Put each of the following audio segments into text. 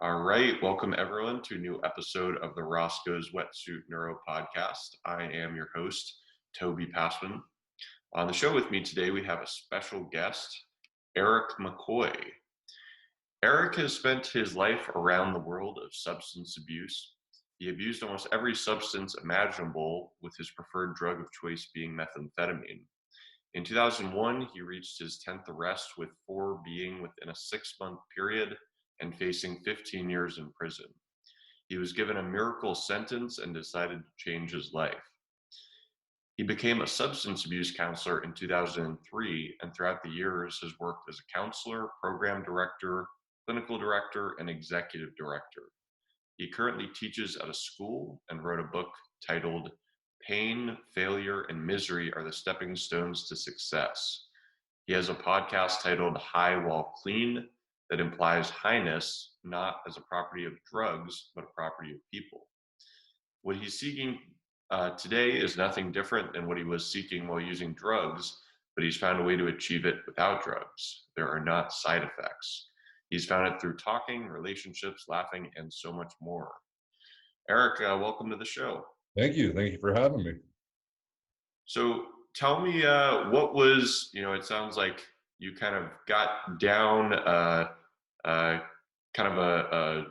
All right, welcome everyone to a new episode of the Roscoe's Wetsuit Neuro Podcast. I am your host, Toby Passman. On the show with me today, we have a special guest, Eric McCoy. Eric has spent his life around the world of substance abuse. He abused almost every substance imaginable, with his preferred drug of choice being methamphetamine. In 2001, he reached his 10th arrest, with 4 being within a 6-month period and facing 15 years in prison. He was given a miracle sentence and decided to change his life. He became a substance abuse counselor in 2003, and throughout the years has worked as a counselor, program director, clinical director, and executive director. He currently teaches at a school and wrote a book titled Pain, Failure, and Misery Are the Stepping Stones to Success. He has a podcast titled High While Clean that implies highness not as a property of drugs, but a property of people. What he's seeking today is nothing different than what he was seeking while using drugs, but he's found a way to achieve it without drugs. There are not side effects. He's found it through talking, relationships, laughing, and so much more. Eric, welcome to the show. Thank you. Thank you for having me. So tell me what was, it sounds like you kind of got down kind of a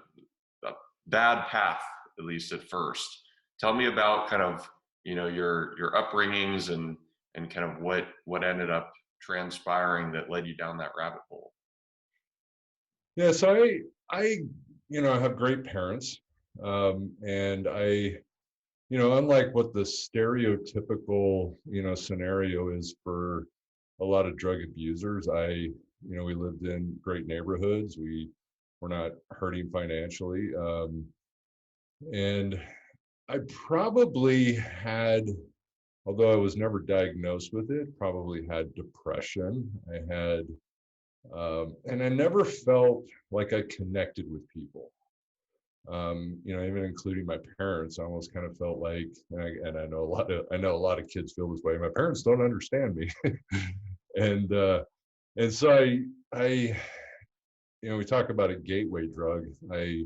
bad path, at least at first. Tell me about kind of, your upbringings and kind of what ended up transpiring that led you down that rabbit hole. Yeah, so I have great parents, and I, unlike what the stereotypical, scenario is for a lot of drug abusers, we lived in great neighborhoods. We were not hurting financially, and I probably had, although I was never diagnosed with it, probably had depression. I had. And I never felt like I connected with people, even including my parents. I almost kind of felt like, and I know a lot of kids feel this way. My parents don't understand me, and so I, we talk about a gateway drug. I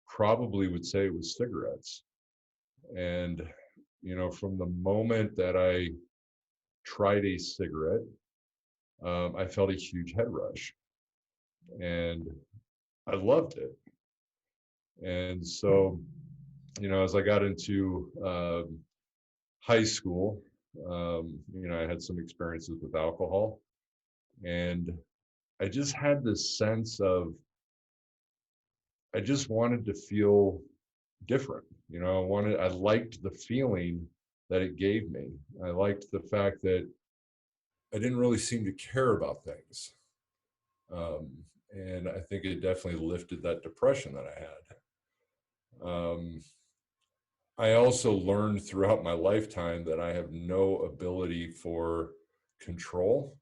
probably would say it was cigarettes, and from the moment that I tried a cigarette, I felt a huge head rush, and I loved it. And so, as I got into high school, I had some experiences with alcohol, and I just had this sense of, I just wanted to feel different. I liked the feeling that it gave me. I liked the fact that I didn't really seem to care about things. And I think it definitely lifted that depression that I had. I also learned throughout my lifetime that I have no ability for control.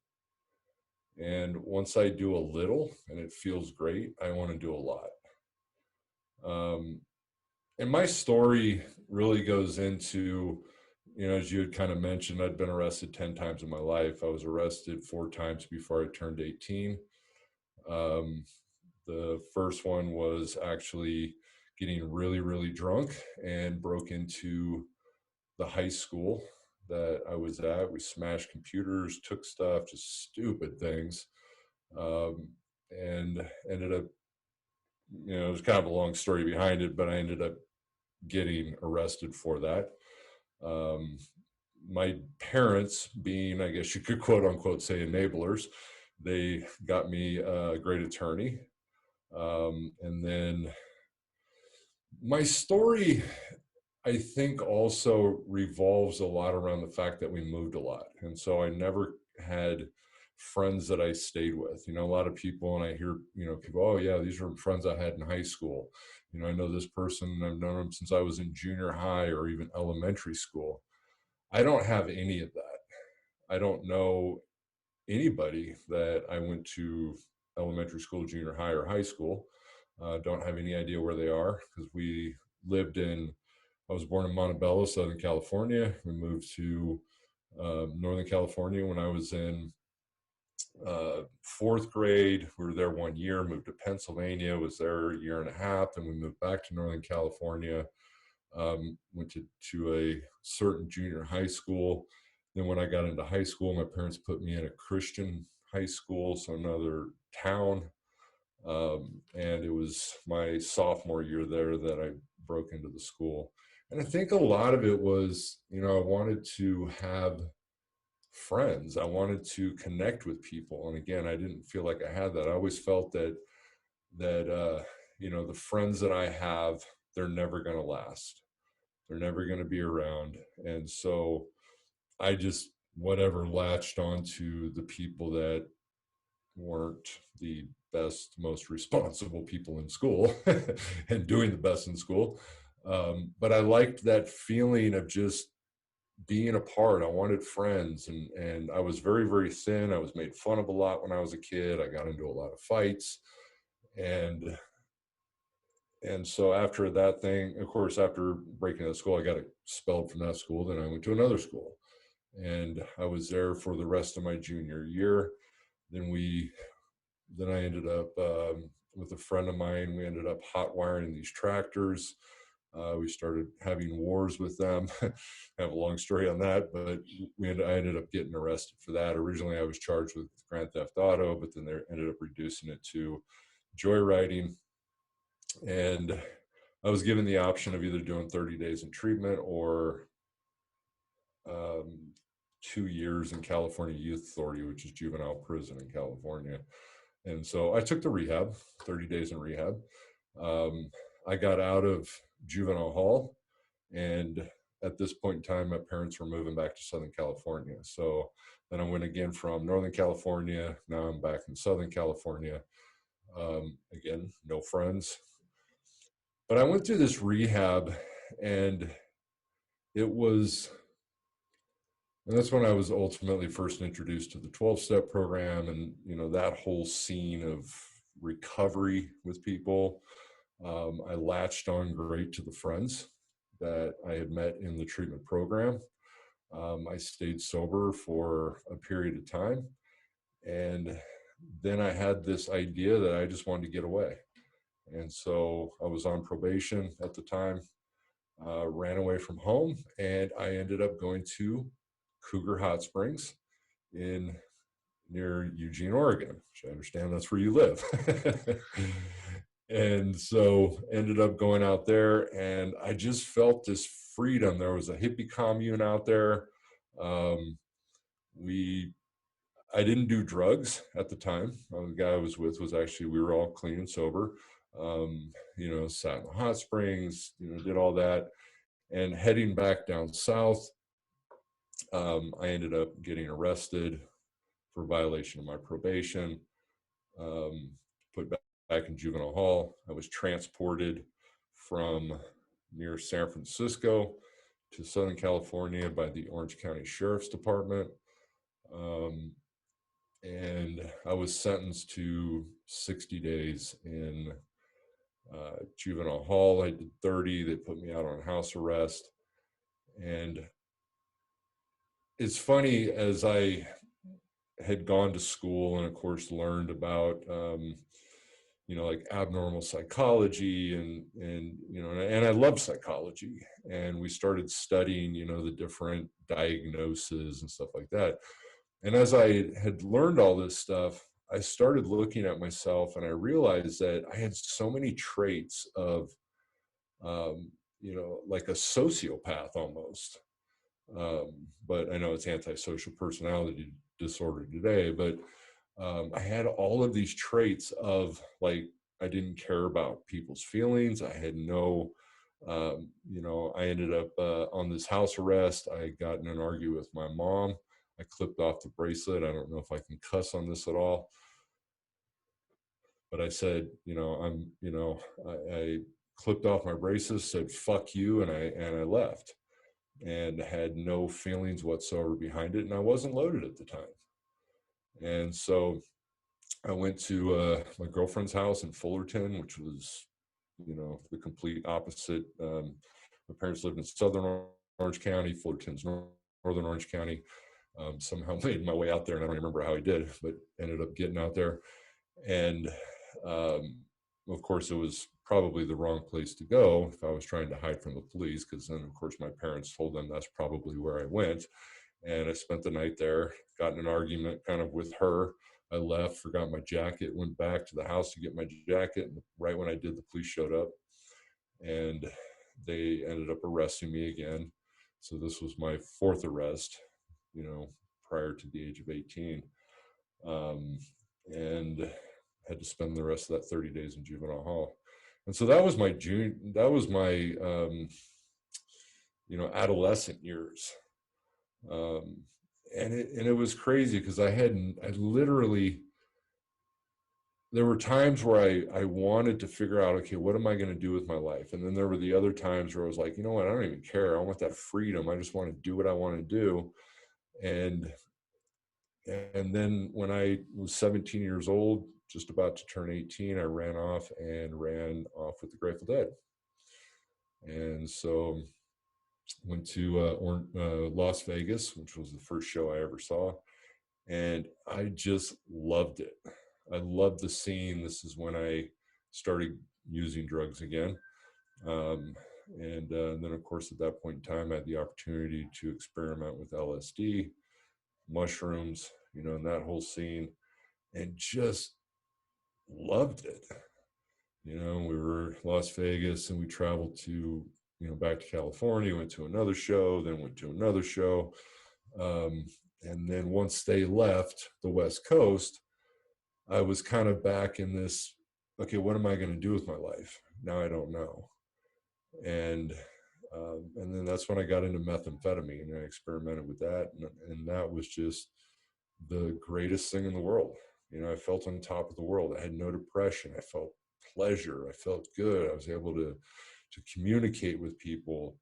And once I do a little and it feels great, I want to do a lot. And my story really goes into, as you had kind of mentioned, I'd been arrested 10 times in my life. I was arrested 4 times before I turned 18. The first one was actually getting really, really drunk and broke into the high school that I was at. We smashed computers, took stuff, just stupid things. And ended up, it was kind of a long story behind it, but I ended up getting arrested for that. My parents, being, I guess you could quote unquote say enablers, they got me a great attorney. And then my story, I think, also revolves a lot around the fact that we moved a lot. And so I never had friends that I stayed with. A lot of people, and I hear, people, oh yeah, these are friends I had in high school. I know this person, I've known them since I was in junior high or even elementary school. I don't have any of that. I don't know anybody that I went to elementary school, junior high, or high school. Don't have any idea where they are, because we lived I was born in Montebello, Southern California. We moved to Northern California when I was in Fourth grade, we were there 1 year, moved to Pennsylvania, was there a year and a half, and we moved back to Northern California. Went to a certain junior high school. Then when I got into high school, my parents put me in a Christian high school, so another town. And it was my sophomore year there that I broke into the school. And I think a lot of it was, I wanted to have friends. I wanted to connect with people. And again, I didn't feel like I had that. I always felt that the friends that I have, they're never going to last. They're never going to be around. And so I just, whatever, latched onto the people that weren't the best, most responsible people in school and doing the best in school. But I liked that feeling of just being apart. I wanted friends, and I was very, very thin. I was made fun of a lot when I was a kid. I got into a lot of fights. And so after that thing, of course, after breaking out of school, I got expelled from that school. Then I went to another school, and I was there for the rest of my junior year. Then I ended up with a friend of mine. We ended up hot wiring these tractors. We started having wars with them. I have a long story on that, but I ended up getting arrested for that. Originally, I was charged with grand theft auto, but then they ended up reducing it to joyriding. And I was given the option of either doing 30 days in treatment or 2 years in California Youth Authority, which is juvenile prison in California. And so I took the rehab, 30 days in rehab. I got out of juvenile hall, and at this point in time, my parents were moving back to Southern California. So then I went again from Northern California. Now I'm back in Southern California. Again, no friends. But I went through this rehab, and that's when I was ultimately first introduced to the 12-step program, and that whole scene of recovery with people. I latched on great to the friends that I had met in the treatment program. I stayed sober for a period of time, and then I had this idea that I just wanted to get away. And so I was on probation at the time, ran away from home, and I ended up going to Cougar Hot Springs near Eugene, Oregon, which I understand that's where you live. And so ended up going out there, and I just felt this freedom. There was a hippie commune out there. I didn't do drugs at the time. The guy I was with we were all clean and sober. Sat in the hot springs, did all that. And heading back down south, I ended up getting arrested for violation of my probation, put back in juvenile hall. I was transported from near San Francisco to Southern California by the Orange County Sheriff's Department. And I was sentenced to 60 days in juvenile hall. I did 30. They put me out on house arrest. And it's funny, as I had gone to school and of course learned about like abnormal psychology and I love psychology, and we started studying the different diagnoses and stuff like that. And as I had learned all this stuff, I started looking at myself, and I realized that I had so many traits of like a sociopath almost. But I know it's antisocial personality disorder today, but I had all of these traits of, like, I didn't care about people's feelings. I had I ended up on this house arrest. I got in an argument with my mom. I clipped off the bracelet. I don't know if I can cuss on this at all, but I said, I clipped off my braces, said, "Fuck you," and I left, and had no feelings whatsoever behind it. And I wasn't loaded at the time. And so I went to my girlfriend's house in Fullerton, which was, the complete opposite. My parents lived in Southern Orange County. Fullerton's Northern Orange County. Somehow made my way out there, and I don't remember how I did, but ended up getting out there. And um, of course, it was probably the wrong place to go if I was trying to hide from the police, because then, of course, my parents told them that's probably where I went. And I spent the night there, got in an argument kind of with her. I left, forgot my jacket, went back to the house to get my jacket. And right when I did, the police showed up and they ended up arresting me again. So this was my fourth arrest, prior to the age of 18. Um, and had to spend the rest of that 30 days in juvenile hall. And so that was my adolescent years. And it was crazy because there were times where I wanted to figure out, okay, what am I going to do with my life? And then there were the other times where I was like, you know what, I don't even care. I want that freedom. I just want to do what I want to do. And then when I was 17 years old, just about to turn 18, I ran off with the Grateful Dead. And so went to Las Vegas, which was the first show I ever saw. And I just loved it. I loved the scene. This is when I started using drugs again. And then, of course, at that point in time, I had the opportunity to experiment with LSD, mushrooms, and that whole scene, and just loved it. We were Las Vegas and we traveled to, back to California, went to another show, then went to another show. And then once they left the West Coast, I was kind of back in this, okay, what am I going to do with my life? Now I don't know. And then that's when I got into methamphetamine and I experimented with that. And that was just the greatest thing in the world. I felt on top of the world. I had no depression. I felt pleasure. I felt good. I was able to communicate with people.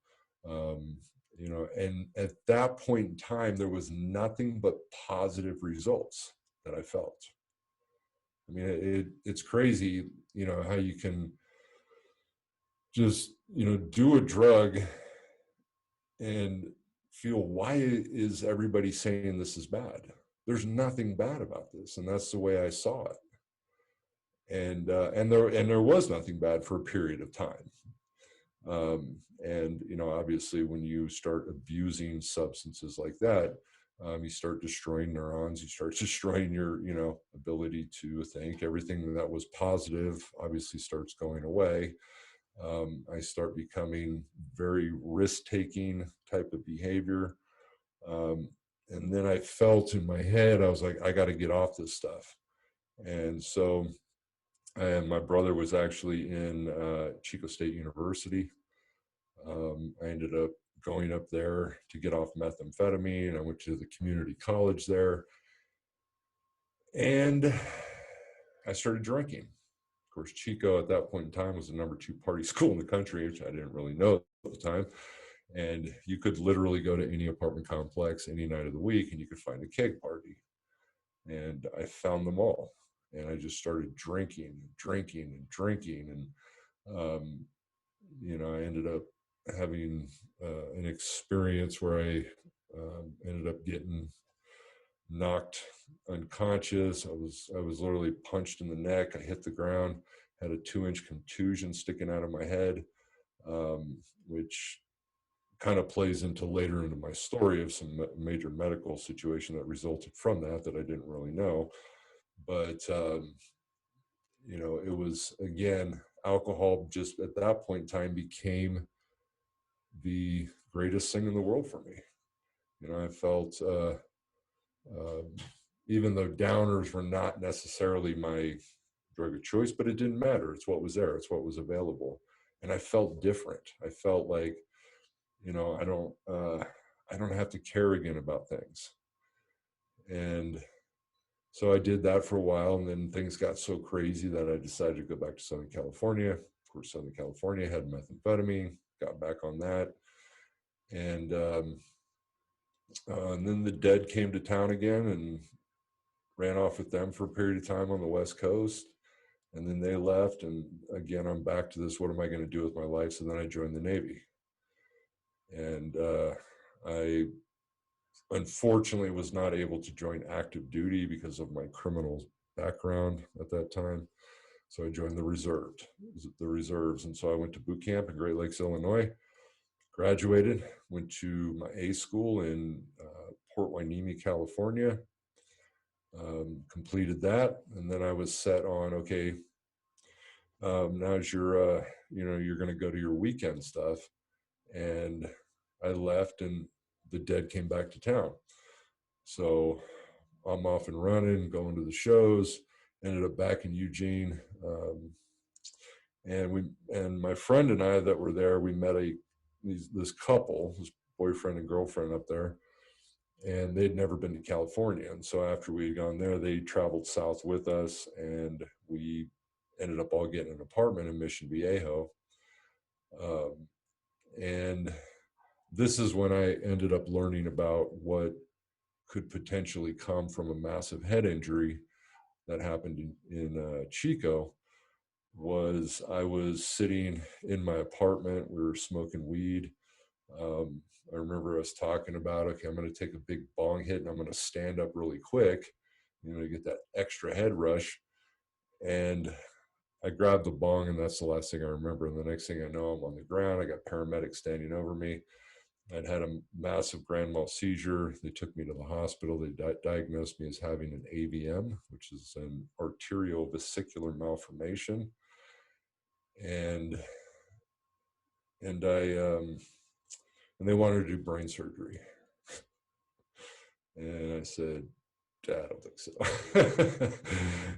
And at that point in time, there was nothing but positive results that I felt. I mean, it's crazy, how you can just, do a drug and feel, why is everybody saying this is bad? There's nothing bad about this. And that's the way I saw it. And there was nothing bad for a period of time. And obviously when you start abusing substances like that, you start destroying neurons, you start destroying your, ability to think. Everything that was positive obviously starts going away. I start becoming very risk-taking type of behavior. And then I felt in my head, I was like, I got to get off this stuff. And so, and my brother was actually in Chico State University. I ended up going up there to get off methamphetamine. I went to the community college there. And I started drinking. Of course, Chico at that point in time was the number 2 party school in the country, which I didn't really know at the time. And you could literally go to any apartment complex any night of the week and you could find a keg party. And I found them all. And I just started drinking. And, I ended up having an experience where I ended up getting knocked unconscious. I was literally punched in the neck. I hit the ground, had a 2-inch contusion sticking out of my head, which kind of plays into later into my story of some major medical situation that resulted from that I didn't really know. But, it was, again, alcohol just at that point in time became the greatest thing in the world for me. I felt, even though downers were not necessarily my drug of choice, but it didn't matter. It's what was there. It's what was available. And I felt different. I felt like, I don't have to care again about things. And so I did that for a while, and then things got so crazy that I decided to go back to Southern California. Of course, Southern California had methamphetamine, got back on that. And then the Dead came to town again and ran off with them for a period of time on the West Coast. And then they left. And again, I'm back to this, what am I going to do with my life? So then I joined the Navy. And I unfortunately was not able to join active duty because of my criminal background at that time. So I joined the reserves. And so I went to boot camp in Great Lakes, Illinois, graduated, went to my A school in Port Hueneme, California, completed that. And then I was set on, okay, now's your, you're going to go to your weekend stuff. And I left and the dead came back to town. So I'm off and running, going to the shows, ended up back in Eugene. And my friend and I that were there, we met this couple, this boyfriend and girlfriend up there, and they'd never been to California. And so after we had gone there, they traveled south with us, and we ended up all getting an apartment in Mission Viejo. And this is when I ended up learning about what could potentially come from a massive head injury that happened in Chico. I was sitting in my apartment. We were smoking weed. I remember us talking about, okay, I'm going to take a big bong hit and I'm going to stand up really quick, to get that extra head rush. And I grabbed the bong, and that's the last thing I remember. And the next thing I know, I'm on the ground. I got paramedics standing over me. I'd had a massive grand mal seizure. They took me to the hospital. They diagnosed me as having an AVM, which is an arteriovesicular malformation. And they wanted to do brain surgery. And I said, I don't think so.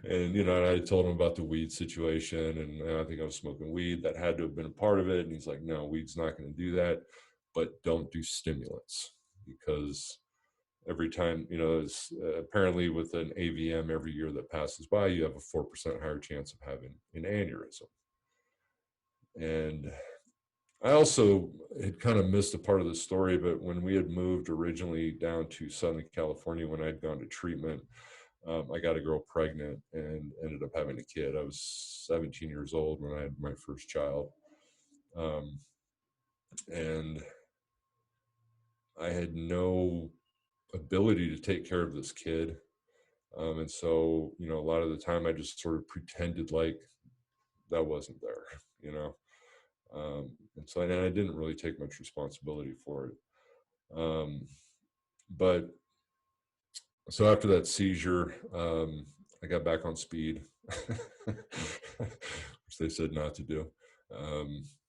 And I told him about the weed situation, and I think I was smoking weed. That had to have been a part of it. And he's like, no, weed's not going to do that, but don't do stimulants, because every time, apparently with an AVM, every year that passes by, you have a 4% higher chance of having an aneurysm. And I also had kind of missed a part of the story, but when we had moved originally down to Southern California, when I'd gone to treatment, I got a girl pregnant and ended up having a kid. I was 17 years old when I had my first child. And I had no ability to take care of this kid. And so, a lot of the time I just sort of pretended like that wasn't there, and so I didn't really take much responsibility for it. But so after that seizure, I got back on speed, which they said not to do.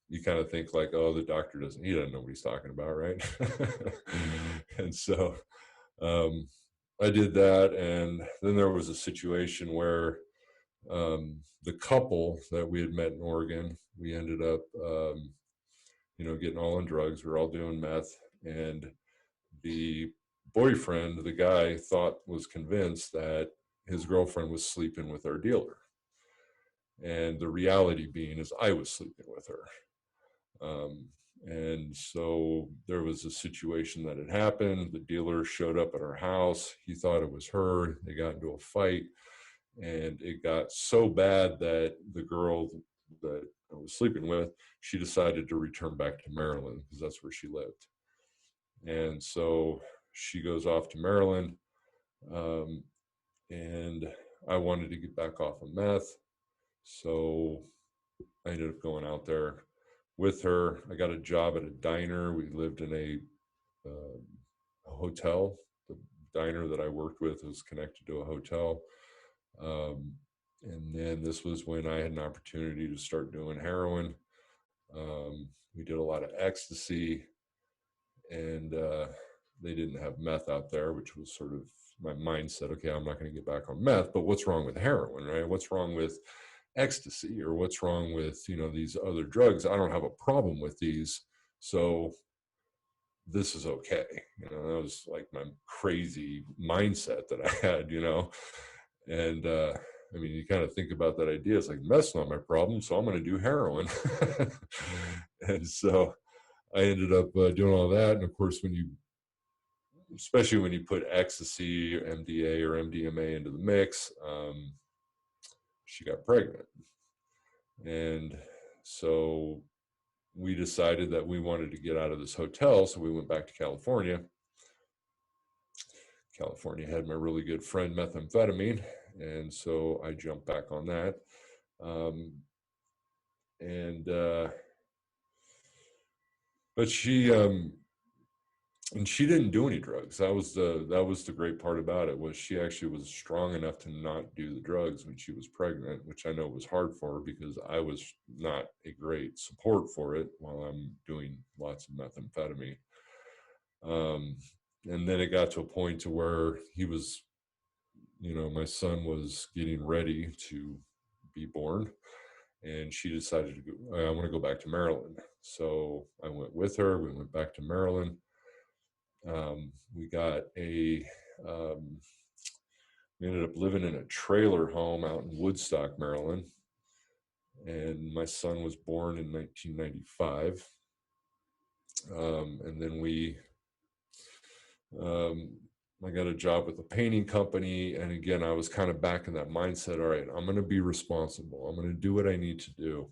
You kind of think like, oh, the doctor doesn't know what he's talking about, right? And so I did that. And then there was a situation where the couple that we had met in Oregon, we ended up, getting all on drugs. We were all doing meth. And the boyfriend, the guy, was convinced that his girlfriend was sleeping with our dealer. And the reality being is I was sleeping with her. And so there was a situation that had happened. The dealer showed up at our house. He thought it was her. They got into a fight. And it got so bad that the girl that I was sleeping with, she decided to return back to Maryland because that's where she lived. And so she goes off to Maryland. And I wanted to get back off of meth. So I ended up going out there with her. I got a job at a diner. We lived in a hotel. The diner that I worked with was connected to a hotel. And then this was when I had an opportunity to start doing heroin. We did a lot of ecstasy, and they didn't have meth out there, which was sort of my mindset. Okay, I'm not going to get back on meth, but what's wrong with heroin, right? What's wrong with ecstasy, or what's wrong with, these other drugs? I don't have a problem with these. So this is okay. That was like my crazy mindset that I had, and, you kind of think about that idea. It's like, meth's not my problem, so I'm going to do heroin. And so I ended up doing all that. And of course, especially when you put ecstasy, or MDA or MDMA into the mix, she got pregnant. And so we decided that we wanted to get out of this hotel. So we went back to California. California had my really good friend methamphetamine, and so I jumped back on that. Um, and but she didn't do any drugs. That was the great part about it, was she actually was strong enough to not do the drugs when she was pregnant, which I know was hard for her because I was not a great support for it while I'm doing lots of methamphetamine. Um, and then it got to a point to where he was, my son was getting ready to be born, and she decided to go. I want to go back to Maryland, so I went with her. We went back to Maryland. We got a we ended up living in a trailer home out in Woodstock, Maryland, and my son was born in 1995. And then um, I got a job with a painting company, and again, I was kind of back in that mindset. All right, I'm going to be responsible. I'm going to do what I need to do,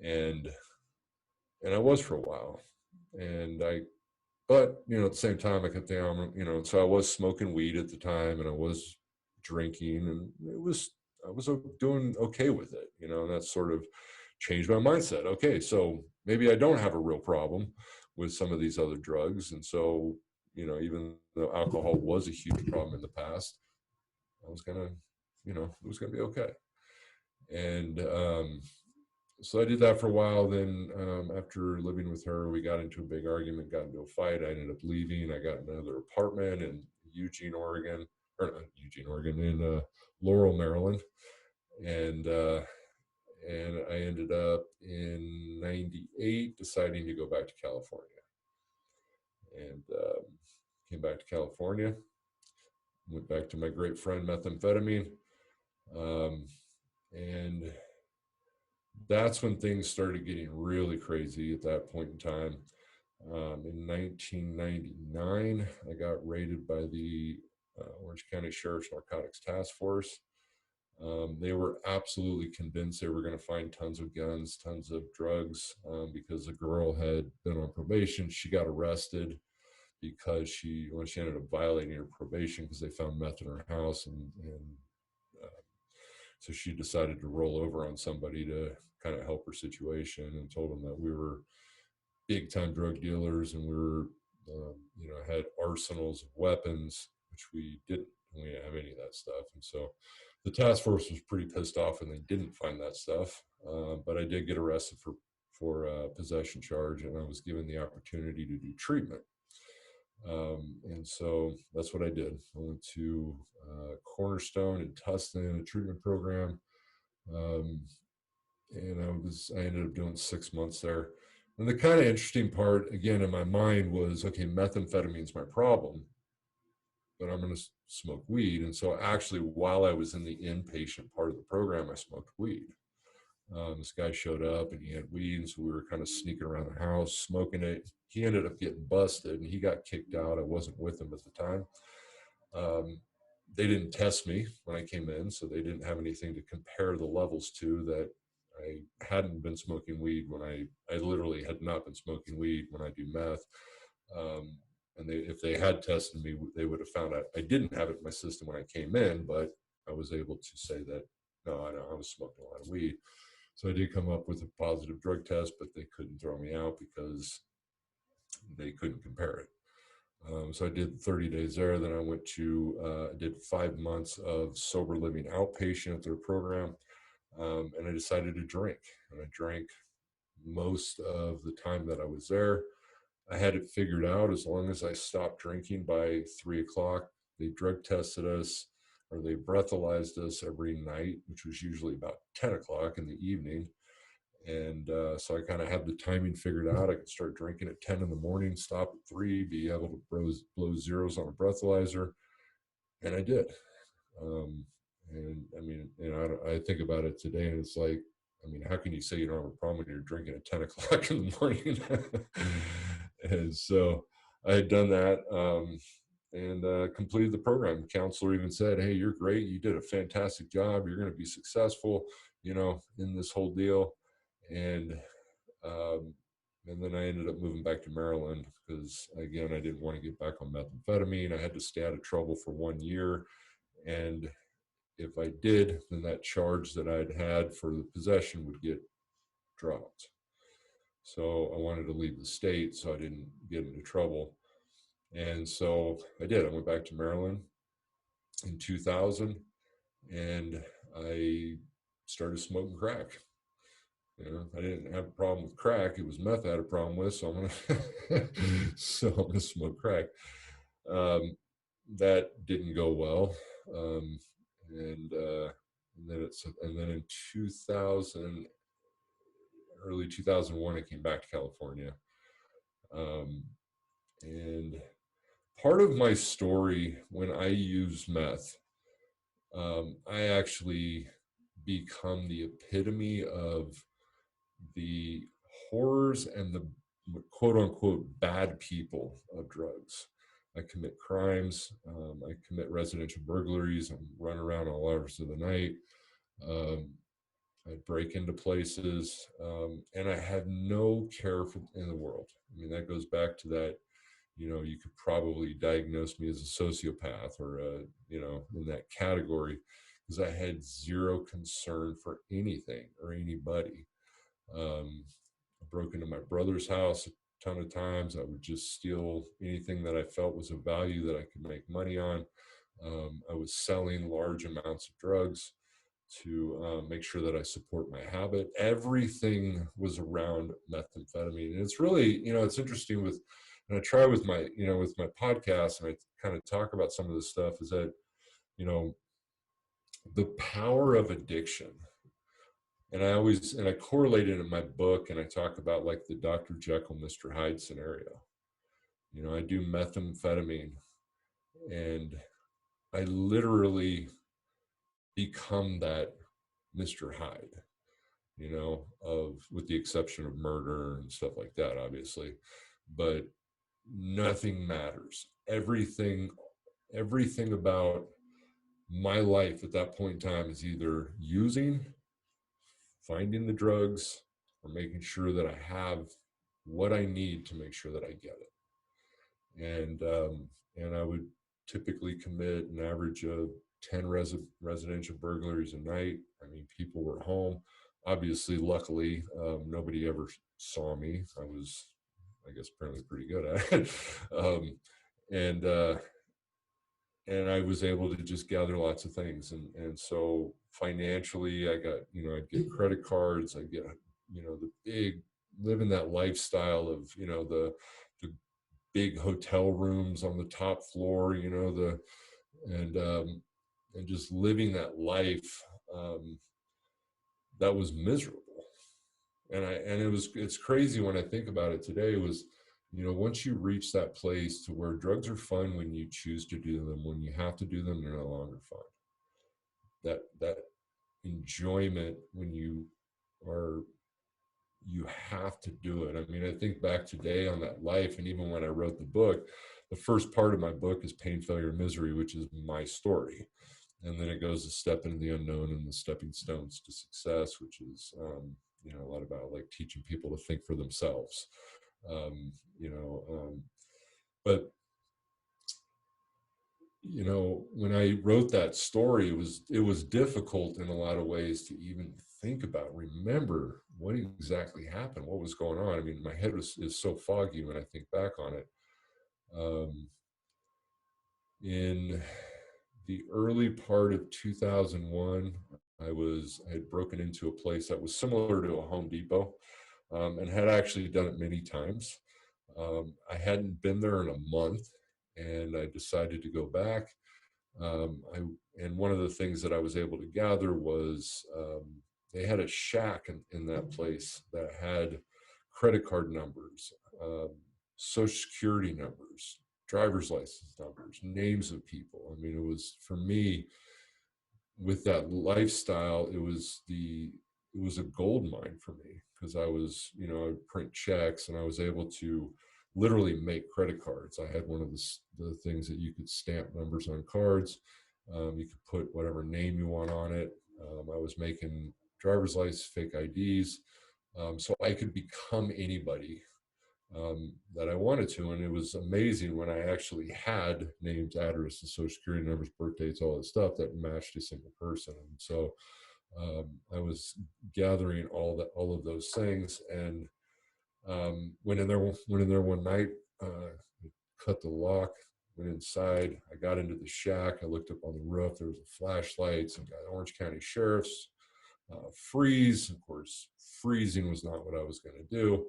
and I was for a while, and but at the same time, I kept thinking, so I was smoking weed at the time, and I was drinking, and I was doing okay with it, and that sort of changed my mindset. Okay, so maybe I don't have a real problem with some of these other drugs, and so even though alcohol was a huge problem in the past, I was gonna, it was gonna be okay, and so I did that for a while. Then after living with her, we got into a big argument, got into a fight. I ended up leaving. I got another apartment in Eugene, Oregon, or not Eugene, Oregon, in Laurel, Maryland, and I ended up in '98 deciding to go back to California, and came back to California. Went back to my great friend methamphetamine, um, and that's when things started getting really crazy at that point in time. In 1999, I got raided by the Orange County Sheriff's Narcotics Task Force. They were absolutely convinced they were going to find tons of guns, tons of drugs, because the girl had been on probation. She got arrested because she ended up violating her probation because they found meth in her house, and so she decided to roll over on somebody to kind of help her situation, and told them that we were big time drug dealers, and we were, had arsenals of weapons, which we didn't. We didn't have any of that stuff, and so the task force was pretty pissed off, and they didn't find that stuff. But I did get arrested for possession charge, and I was given the opportunity to do treatment. And so that's what I did. I went to Cornerstone in Tustin, a treatment program, um, and I ended up doing 6 months there. And the kind of interesting part, again, in my mind was, okay, methamphetamine's my problem, but I'm going to smoke weed. And so actually, while I was in the inpatient part of the program, I smoked weed. This guy showed up and he had weed, and so we were kind of sneaking around the house smoking it. He ended up getting busted, and he got kicked out. I wasn't with him at the time. They didn't test me when I came in, so they didn't have anything to compare the levels to. That I hadn't been smoking weed when I literally had not been smoking weed when I do meth. And if they had tested me, they would have found out I didn't have it in my system when I came in, but I was able to say that, no, I was smoking a lot of weed. So I did come up with a positive drug test, but they couldn't throw me out because they couldn't compare it. So I did 30 days there. Then I went to, I did 5 months of sober living outpatient at their program. And I decided to drink. And I drank most of the time that I was there. I had it figured out. As long as I stopped drinking by 3 o'clock, they drug tested us, or they breathalyzed us every night, which was usually about 10 o'clock in the evening. And so I kind of had the timing figured out. I could start drinking at 10 in the morning, stop at 3, be able to blow zeros on a breathalyzer. And I did. And I mean, I think about it today, and it's like, I mean, how can you say you don't have a problem when you're drinking at 10 o'clock in the morning? And so I had done that, and completed the program. The counselor even said, "Hey, you're great. You did a fantastic job. You're going to be successful, in this whole deal." And And then I ended up moving back to Maryland because, again, I didn't want to get back on methamphetamine. I had to stay out of trouble for 1 year. And if I did, then that charge that I'd had for the possession would get dropped. So I wanted to leave the state so I didn't get into trouble. And so I did. I went back to Maryland in 2000 and I started smoking crack. You know, I didn't have a problem with crack. It was meth I had a problem with, so I'm gonna smoke crack. Um, that didn't go well, um, and, uh, and then in 2000, early 2001, I came back to California, um, and part of my story when I use meth, I actually become the epitome of the horrors and the quote unquote bad people of drugs. I commit crimes. I commit residential burglaries. I run around all hours of the night. Um, I break into places, and I have no care for, in the world. I mean, that goes back to that. You know, you could probably diagnose me as a sociopath or in that category because I had zero concern for anything or anybody. I broke into my brother's house a ton of times. I would just steal anything that I felt was of value that I could make money on. I was selling large amounts of drugs to make sure that I support my habit. Everything was around methamphetamine. And it's really, it's interesting and I try with with my podcast, and I kind of talk about some of this stuff is that, you know, the power of addiction. And I correlate it in my book, and I talk about like the Dr. Jekyll, Mr. Hyde scenario. You know, I do methamphetamine and I literally become that Mr. Hyde, with the exception of murder and stuff like that, obviously. But nothing matters. Everything about my life at that point in time is either finding the drugs, or making sure that I have what I need to make sure that I get it. And I would typically commit an average of 10 residential burglaries a night. I mean, people were home. Obviously, luckily, nobody ever saw me. I was, I guess, apparently pretty good at it. And and I was able to just gather lots of things. And so financially, I got, I'd get credit cards, I get, the big, living that lifestyle of, the big hotel rooms on the top floor, and just living that life that was miserable. And it's crazy when I think about it today. It was, once you reach that place to where drugs are fun when you choose to do them, when you have to do them, they're no longer fun. That enjoyment when you have to do it. I mean, I think back today on that life, and even when I wrote the book, the first part of my book is Pain, Failure, Misery, which is my story. And then it goes to Step into the Unknown and the Stepping Stones to Success, which is, a lot about like teaching people to think for themselves. But when I wrote that story, it was difficult in a lot of ways to even think about, remember what exactly happened, what was going on. I mean, my head is so foggy when I think back on it. In the early part of 2001, I had broken into a place that was similar to a Home Depot, and had actually done it many times. I hadn't been there in a month, and I decided to go back. And one of the things that I was able to gather was they had a shack in that place that had credit card numbers, social security numbers, driver's license numbers, names of people. I mean, it was, for me, with that lifestyle, it was a gold mine for me, because I was, I would print checks and I was able to literally make credit cards. I had one of the things that you could stamp numbers on cards. You could put whatever name you want on it. I was making driver's license, fake IDs. So I could become anybody that I wanted to. And it was amazing when I actually had names, addresses, social security numbers, birth dates, all that stuff that matched a single person. And so I was gathering all of those things, and went in there one night, cut the lock, went inside. I got into the shack. I looked up on the roof. There was a flashlight. Some guy, Orange County Sheriff's, freeze. Of course, freezing was not what I was going to do.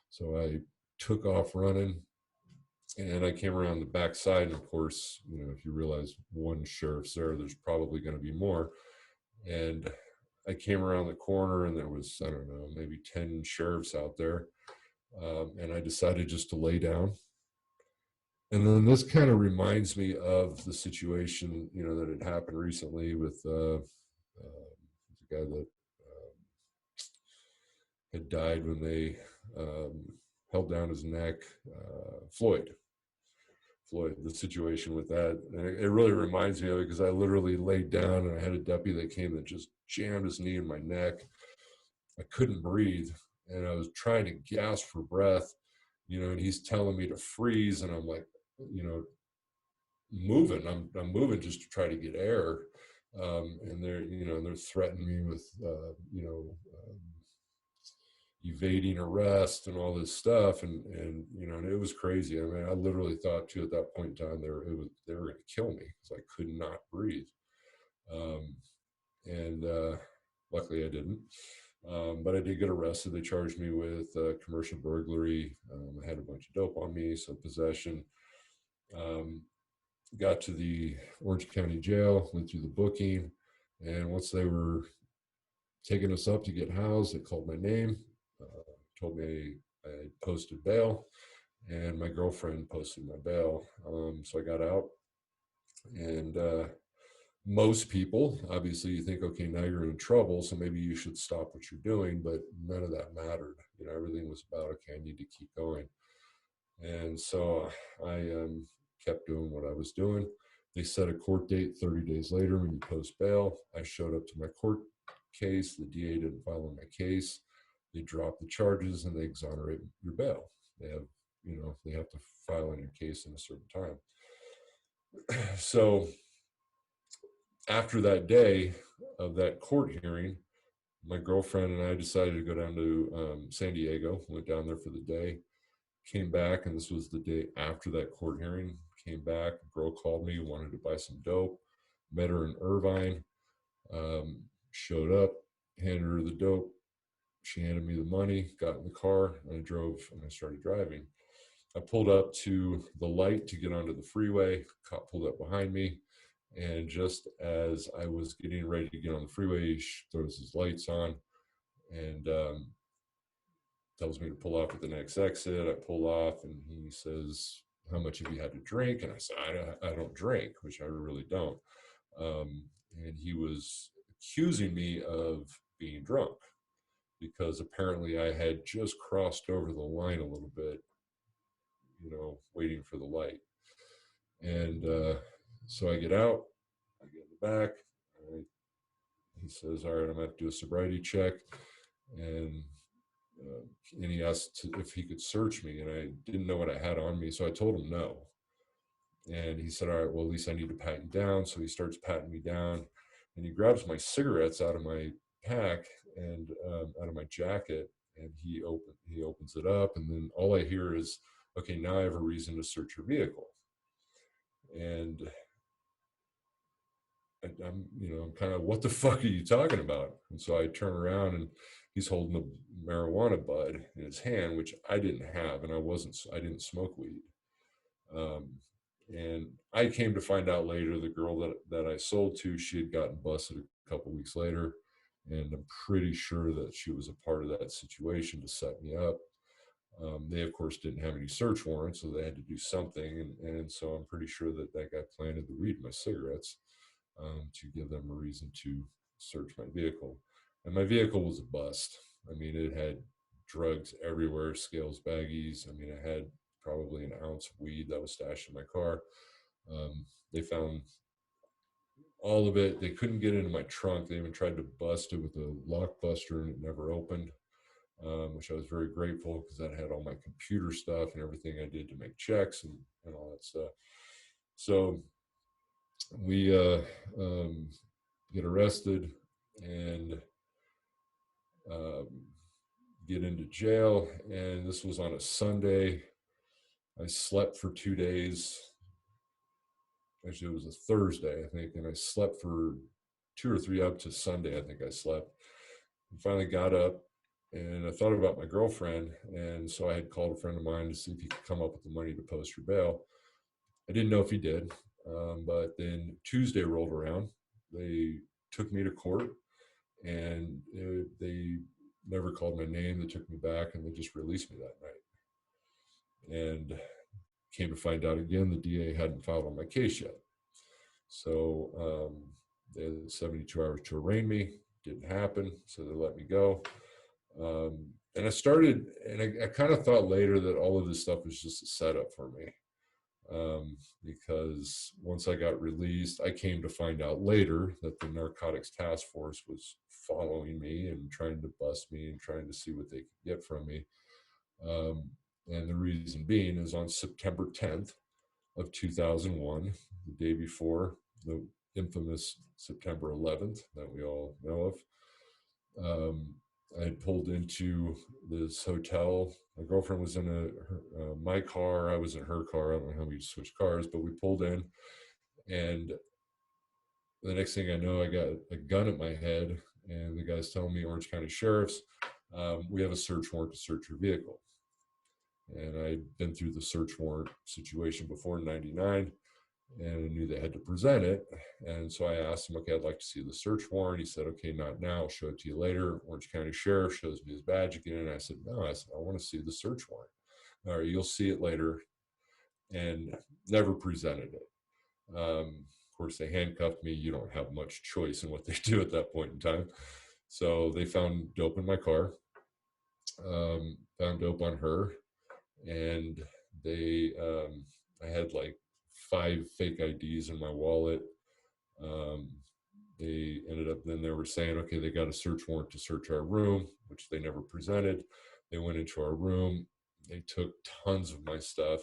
So I took off running, and I came around the backside. And of course, if you realize one sheriff's there, there's probably going to be more. And I came around the corner, and there was, I don't know, maybe 10 sheriffs out there. And I decided just to lay down. And then this kind of reminds me of the situation, that had happened recently with the guy that had died when they held down his neck, Floyd, the situation with that. And it really reminds me of it, because I literally laid down and I had a deputy that came that just jammed his knee in my neck. I couldn't breathe, and I was trying to gasp for breath, and he's telling me to freeze, and I'm like, moving. I'm moving just to try to get air. And they're threatening me with, evading arrest and all this stuff. And it was crazy. I mean, I literally thought too, at that point in time, they were going to kill me, because I could not breathe. And luckily I didn't. But I did get arrested. They charged me with commercial burglary. I had a bunch of dope on me, so possession. Got to the Orange County Jail, went through the booking, and once they were taking us up to get housed, they called my name, told me I posted bail, and my girlfriend posted my bail. So I got out, and most people, obviously, you think, okay, now you're in trouble, so maybe you should stop what you're doing, but none of that mattered. Everything was about, okay, I need to keep going. And so I kept doing what I was doing. They set a court date 30 days later when you post bail. I showed up to my court case. The DA didn't file on my case. They dropped the charges and they exonerate your bail. They have to file on your case in a certain time. So after that day of that court hearing, my girlfriend and I decided to go down to San Diego. Went down there for the day, came back, and this was the day after that court hearing. Came back, a girl called me, wanted to buy some dope. Met her in Irvine. Showed up, handed her the dope. She handed me the money, got in the car, and I drove, and I started driving. I pulled up to the light to get onto the freeway. Cop pulled up behind me, and just as I was getting ready to get on the freeway, he throws his lights on and tells me to pull off at the next exit. I pull off, and he says, "How much have you had to drink?" And I said, I don't drink, which I really don't. And he was accusing me of being drunk, because apparently I had just crossed over the line a little bit, waiting for the light. And so I get out, I get in the back. He says, "All right, I'm going to have to do a sobriety check." And he asked if he could search me, and I didn't know what I had on me, so I told him no. And he said, "All right, well, at least I need to pat you down." So he starts patting me down, and he grabs my cigarettes out of my pack and out of my jacket, and he opens it up, and then all I hear is, "Okay, now I have a reason to search your vehicle." And I'm kind of, "What the fuck are you talking about?" And so I turn around, and he's holding a marijuana bud in his hand, which I didn't have, and I didn't smoke weed. And I came to find out later, the girl that I sold to, she had gotten busted a couple weeks later, and I'm pretty sure that she was a part of that situation to set me up. They, of course, didn't have any search warrants, so they had to do something, and so I'm pretty sure that guy planted the weed in my cigarettes to give them a reason to search my vehicle. And my vehicle was a bust. I mean, it had drugs everywhere, scales, baggies. I mean, I had probably an ounce of weed that was stashed in my car. They found all of it. They couldn't get into my trunk. They even tried to bust it with a lock buster, and it never opened. which I was very grateful because that had all my computer stuff and everything I did to make checks and all that stuff. So we get arrested and um, get into jail. And this was on a Sunday. I slept for 2 days. Actually, it was a Thursday, I think, and I slept for 2 or 3 up to Sunday. I think I slept. And finally got up, and I thought about my girlfriend, and so I had called a friend of mine to see if he could come up with the money to post her bail. I didn't know if he did, but then Tuesday rolled around. They took me to court, and they never called my name. They took me back, and they just released me that night. And came to find out again, the DA hadn't filed on my case yet. So they had 72 hours to arraign me. Didn't happen, so they let me go. And I started, and I kind of thought later that all of this stuff was just a setup for me. Because once I got released, I came to find out later that the narcotics task force was following me and trying to bust me and trying to see what they could get from me. And the reason being is on September 10th of 2001, the day before the infamous September 11th that we all know of, I had pulled into this hotel. My girlfriend was in my car. I was in her car. I don't know how we switched cars, but we pulled in, and the next thing I know, I got a gun at my head, and the guy's telling me, Orange County Sheriff's, we have a search warrant to search your vehicle. And I'd been through the search warrant situation before in '99, and I knew they had to present it. And so I asked him, okay, I'd like to see the search warrant. He said, okay, not now, I'll show it to you later. Orange County Sheriff shows me his badge again. And I said, no, I want to see the search warrant. All right, you'll see it later. And never presented it. Of course, they handcuffed me. You don't have much choice in what they do at that point in time. So they found dope in my car, found dope on her. And I had like 5 fake IDs in my wallet. They ended up, then they were saying, okay, they got a search warrant to search our room, which they never presented. They went into our room. They took tons of my stuff.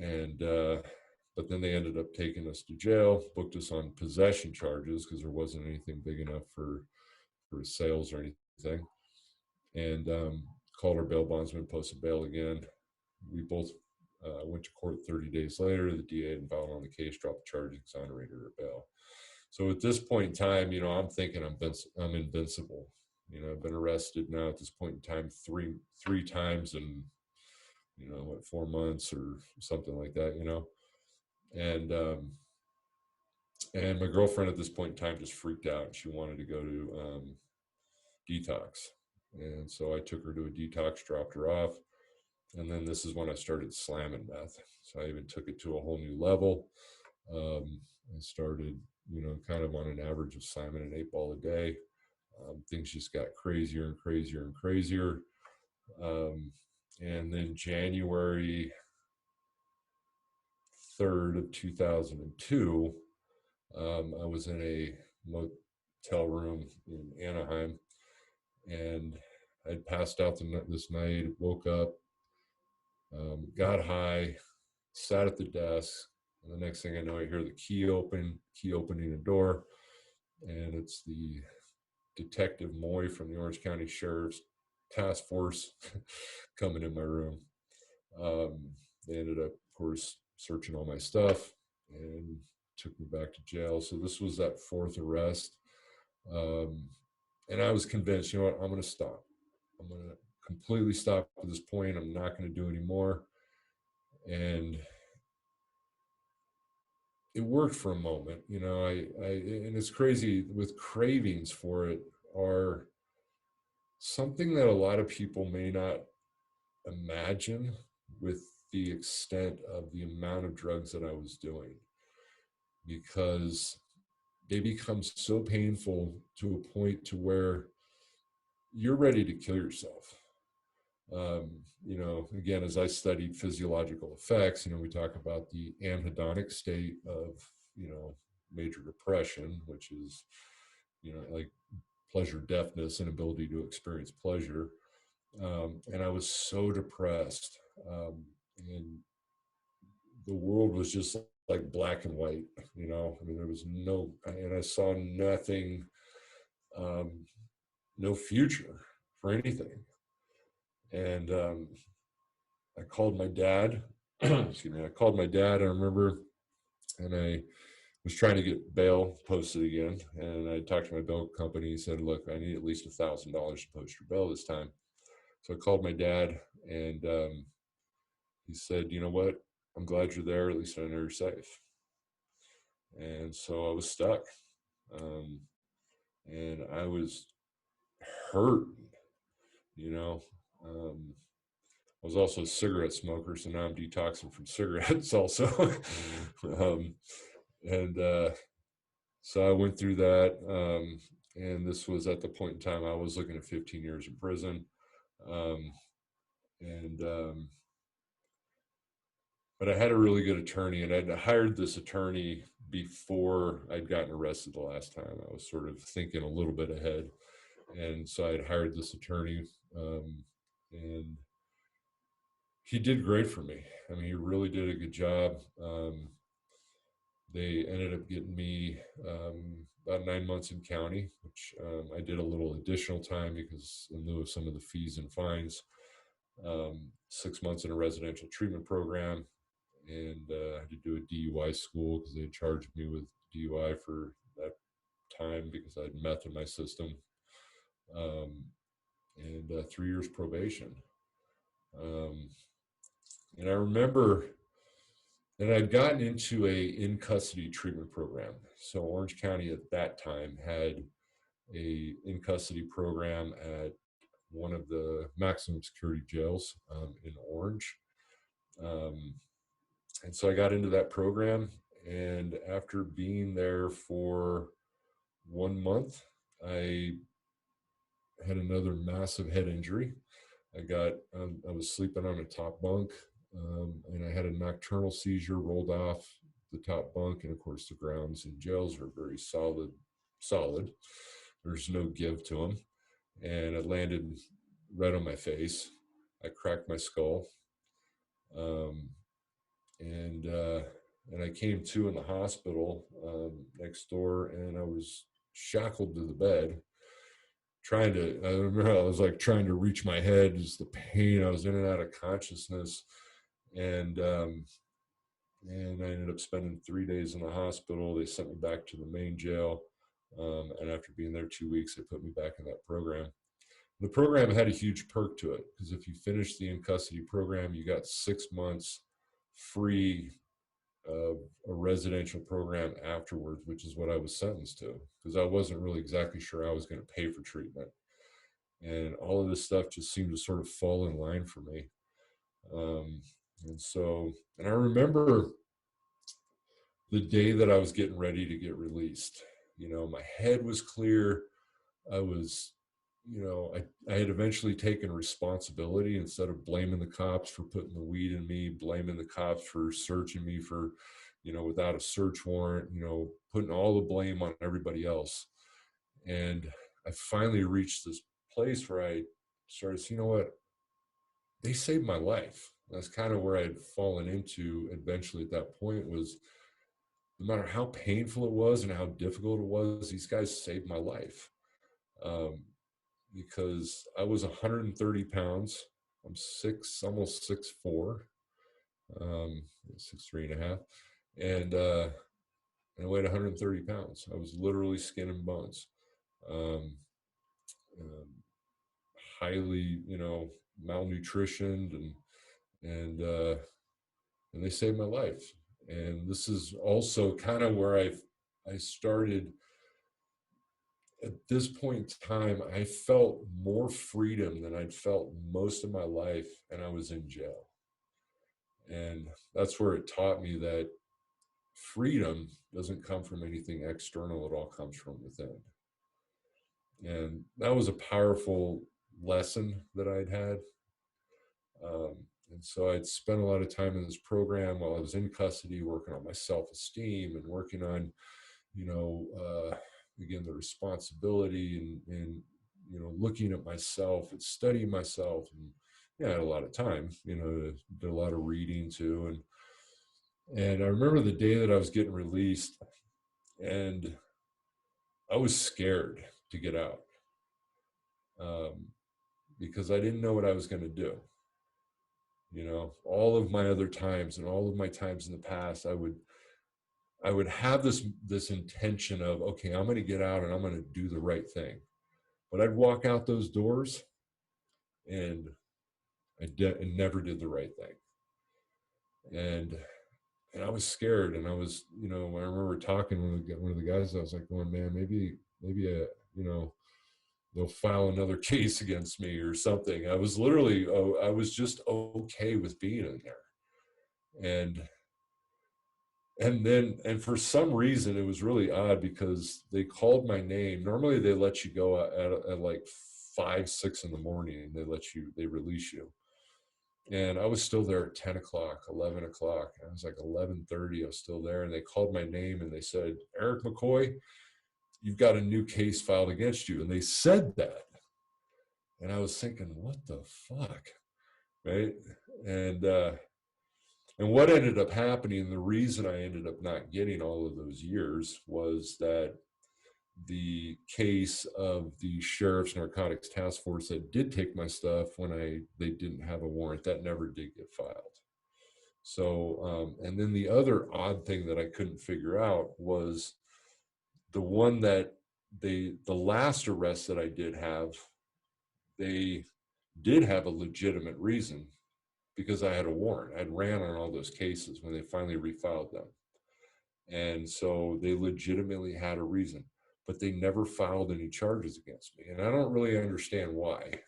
And, but then they ended up taking us to jail, booked us on possession charges because there wasn't anything big enough for sales or anything. And called our bail bondsman, posted bail again. We both went to court 30 days later. The DA had filed on the case, dropped the charge, exonerated her bail. So at this point in time, I'm thinking I'm invincible. I've been arrested now at this point in time three times in 4 months or something like that. And my girlfriend at this point in time just freaked out. She wanted to go to detox, and so I took her to a detox, dropped her off. And then this is when I started slamming meth. So I even took it to a whole new level. I started, kind of on an average of slamming an 8-ball a day. Things just got crazier and crazier and crazier. And then January 3rd of 2002, I was in a motel room in Anaheim, and I'd passed out this night, woke up, got high, sat at the desk, and the next thing I know, I hear the key opening a door, and it's the Detective Moy from the Orange County Sheriff's Task Force coming in my room. They ended up, of course, searching all my stuff and took me back to jail. So this was that 4th arrest. And I was convinced, I'm going to stop. I'm going to completely stop at this point. I'm not going to do anymore. And it worked for a moment, and it's crazy with cravings for it are something that a lot of people may not imagine with the extent of the amount of drugs that I was doing, because they become so painful to a point to where you're ready to kill yourself. Again, as I studied physiological effects, we talk about the anhedonic state of, major depression, which is, like pleasure deafness, inability to experience pleasure. And I was so depressed. And the world was just like black and white, I mean, there was and I saw nothing, um, no future for anything. And I called my dad. Excuse me. I called my dad. I remember, and I was trying to get bail posted again. And I talked to my bail company. He said, "Look, I need at least $1,000 to post your bail this time." So I called my dad, and he said, "You know what? I'm glad you're there. At least I know you're safe." And so I was stuck, um, and I was hurt. You know, um, I was also a cigarette smoker, so now I'm detoxing from cigarettes also. um, and So I went through that, and this was at the point in time I was looking at 15 years in prison. Um, and But I had a really good attorney, and I'd hired this attorney before I'd gotten arrested the last time. I was sort of thinking a little bit ahead, and so I'd hired this attorney, and he did great for me. I mean, he really did a good job. They ended up getting me about 9 months in county, which I did a little additional time because in lieu of some of the fees and fines, 6 months in a residential treatment program, and I had to do a DUI school because they charged me with DUI for that time because I had meth in my system, um, and 3 years probation. Um, and I remember that I'd gotten into a in custody treatment program. So Orange County at that time had a in custody program at one of the maximum security jails in Orange. Um, and so I got into that program, and after being there for 1 month, I had another massive head injury. I was sleeping on a top bunk, and I had a nocturnal seizure, rolled off the top bunk, and of course the grounds and jails are very solid. There's no give to them, and it landed right on my face. I cracked my skull, um, and uh, and I came to in the hospital next door, and I was shackled to the bed. I remember I was like trying to reach my head, just the pain. I was in and out of consciousness, and and I ended up spending 3 days in the hospital. They sent me back to the main jail, and after being there 2 weeks, they put me back in that program. The program had a huge perk to it because if you finished the in custody program, you got 6 months free of a residential program afterwards, which is what I was sentenced to because I wasn't really exactly sure I was going to pay for treatment. And all of this stuff just seemed to sort of fall in line for me. Um, and I remember the day that I was getting ready to get released. My head was clear. I was, I had eventually taken responsibility instead of blaming the cops for putting the weed in me, blaming the cops for searching me for, without a search warrant, putting all the blame on everybody else. And I finally reached this place where I started, you know what? They saved my life. That's kind of where I'd fallen into eventually at that point was no matter how painful it was and how difficult it was, these guys saved my life. Um, because I was 130 pounds. I'm almost 6'4", 6'3.5", and I weighed 130 pounds. I was literally skin and bones. Um, um, Highly, malnutritioned, and they saved my life. And this is also kind of where I started. At this point in time, I felt more freedom than I'd felt most of my life, and I was in jail. And that's where it taught me that freedom doesn't come from anything external, it all comes from within. And that was a powerful lesson that I'd had. And so I'd spent a lot of time in this program while I was in custody, working on my self-esteem and working on, again, the responsibility and looking at myself and studying myself. And yeah, I had a lot of time, did a lot of reading too. And I remember the day that I was getting released, and I was scared to get out, um, because I didn't know what I was going to do. All of my other times and all of my times in the past, I would have this intention of, okay, I'm going to get out and I'm going to do the right thing. But I'd walk out those doors and I never did the right thing. And I was scared. And I was, I remember talking with one of the guys. I was like, going, man, maybe, they'll file another case against me or something. I was literally, I was just okay with being in there. And for some reason, it was really odd because they called my name. Normally they let you go at like 5, 6 in the morning, and they release you. And I was still there at 10 o'clock, 11 o'clock. I was like 11:30. I was still there. And they called my name and they said, Eric McCoy, you've got a new case filed against you. And they said that. And I was thinking, what the fuck? Right. And what ended up happening, the reason I ended up not getting all of those years, was that the case of the sheriff's narcotics task force that did take my stuff when they didn't have a warrant, that never did get filed. So, and then the other odd thing that I couldn't figure out was the one that the last arrest that I did have, they did have a legitimate reason because I had a warrant. I'd ran on all those cases when they finally refiled them. And so they legitimately had a reason, but they never filed any charges against me. And I don't really understand why.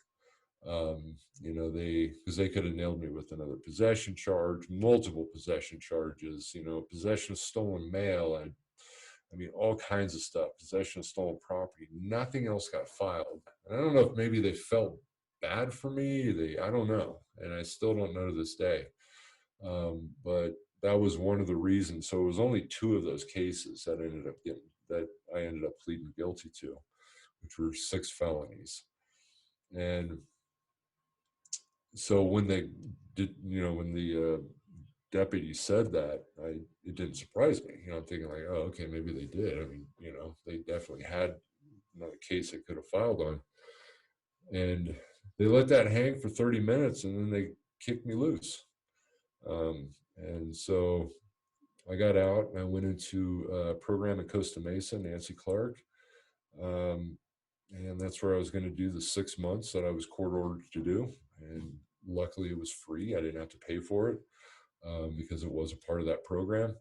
Because they could have nailed me with another possession charge, multiple possession charges, possession of stolen mail, and I mean, all kinds of stuff, possession of stolen property. Nothing else got filed. And I don't know if maybe they felt bad for me. I don't know. And I still don't know to this day. But that was one of the reasons. So it was only 2 of those cases that I ended up pleading guilty to, which were 6 felonies. And so when they did, when the deputy said that, it didn't surprise me. I'm thinking like, oh, okay, maybe they did. I mean, they definitely had another case they could have filed on. And they let that hang for 30 minutes and then they kicked me loose. And so I got out and I went into a program in Costa Mesa, Nancy Clark. And that's where I was going to do the 6 months that I was court ordered to do. And luckily it was free. I didn't have to pay for it because it was a part of that program.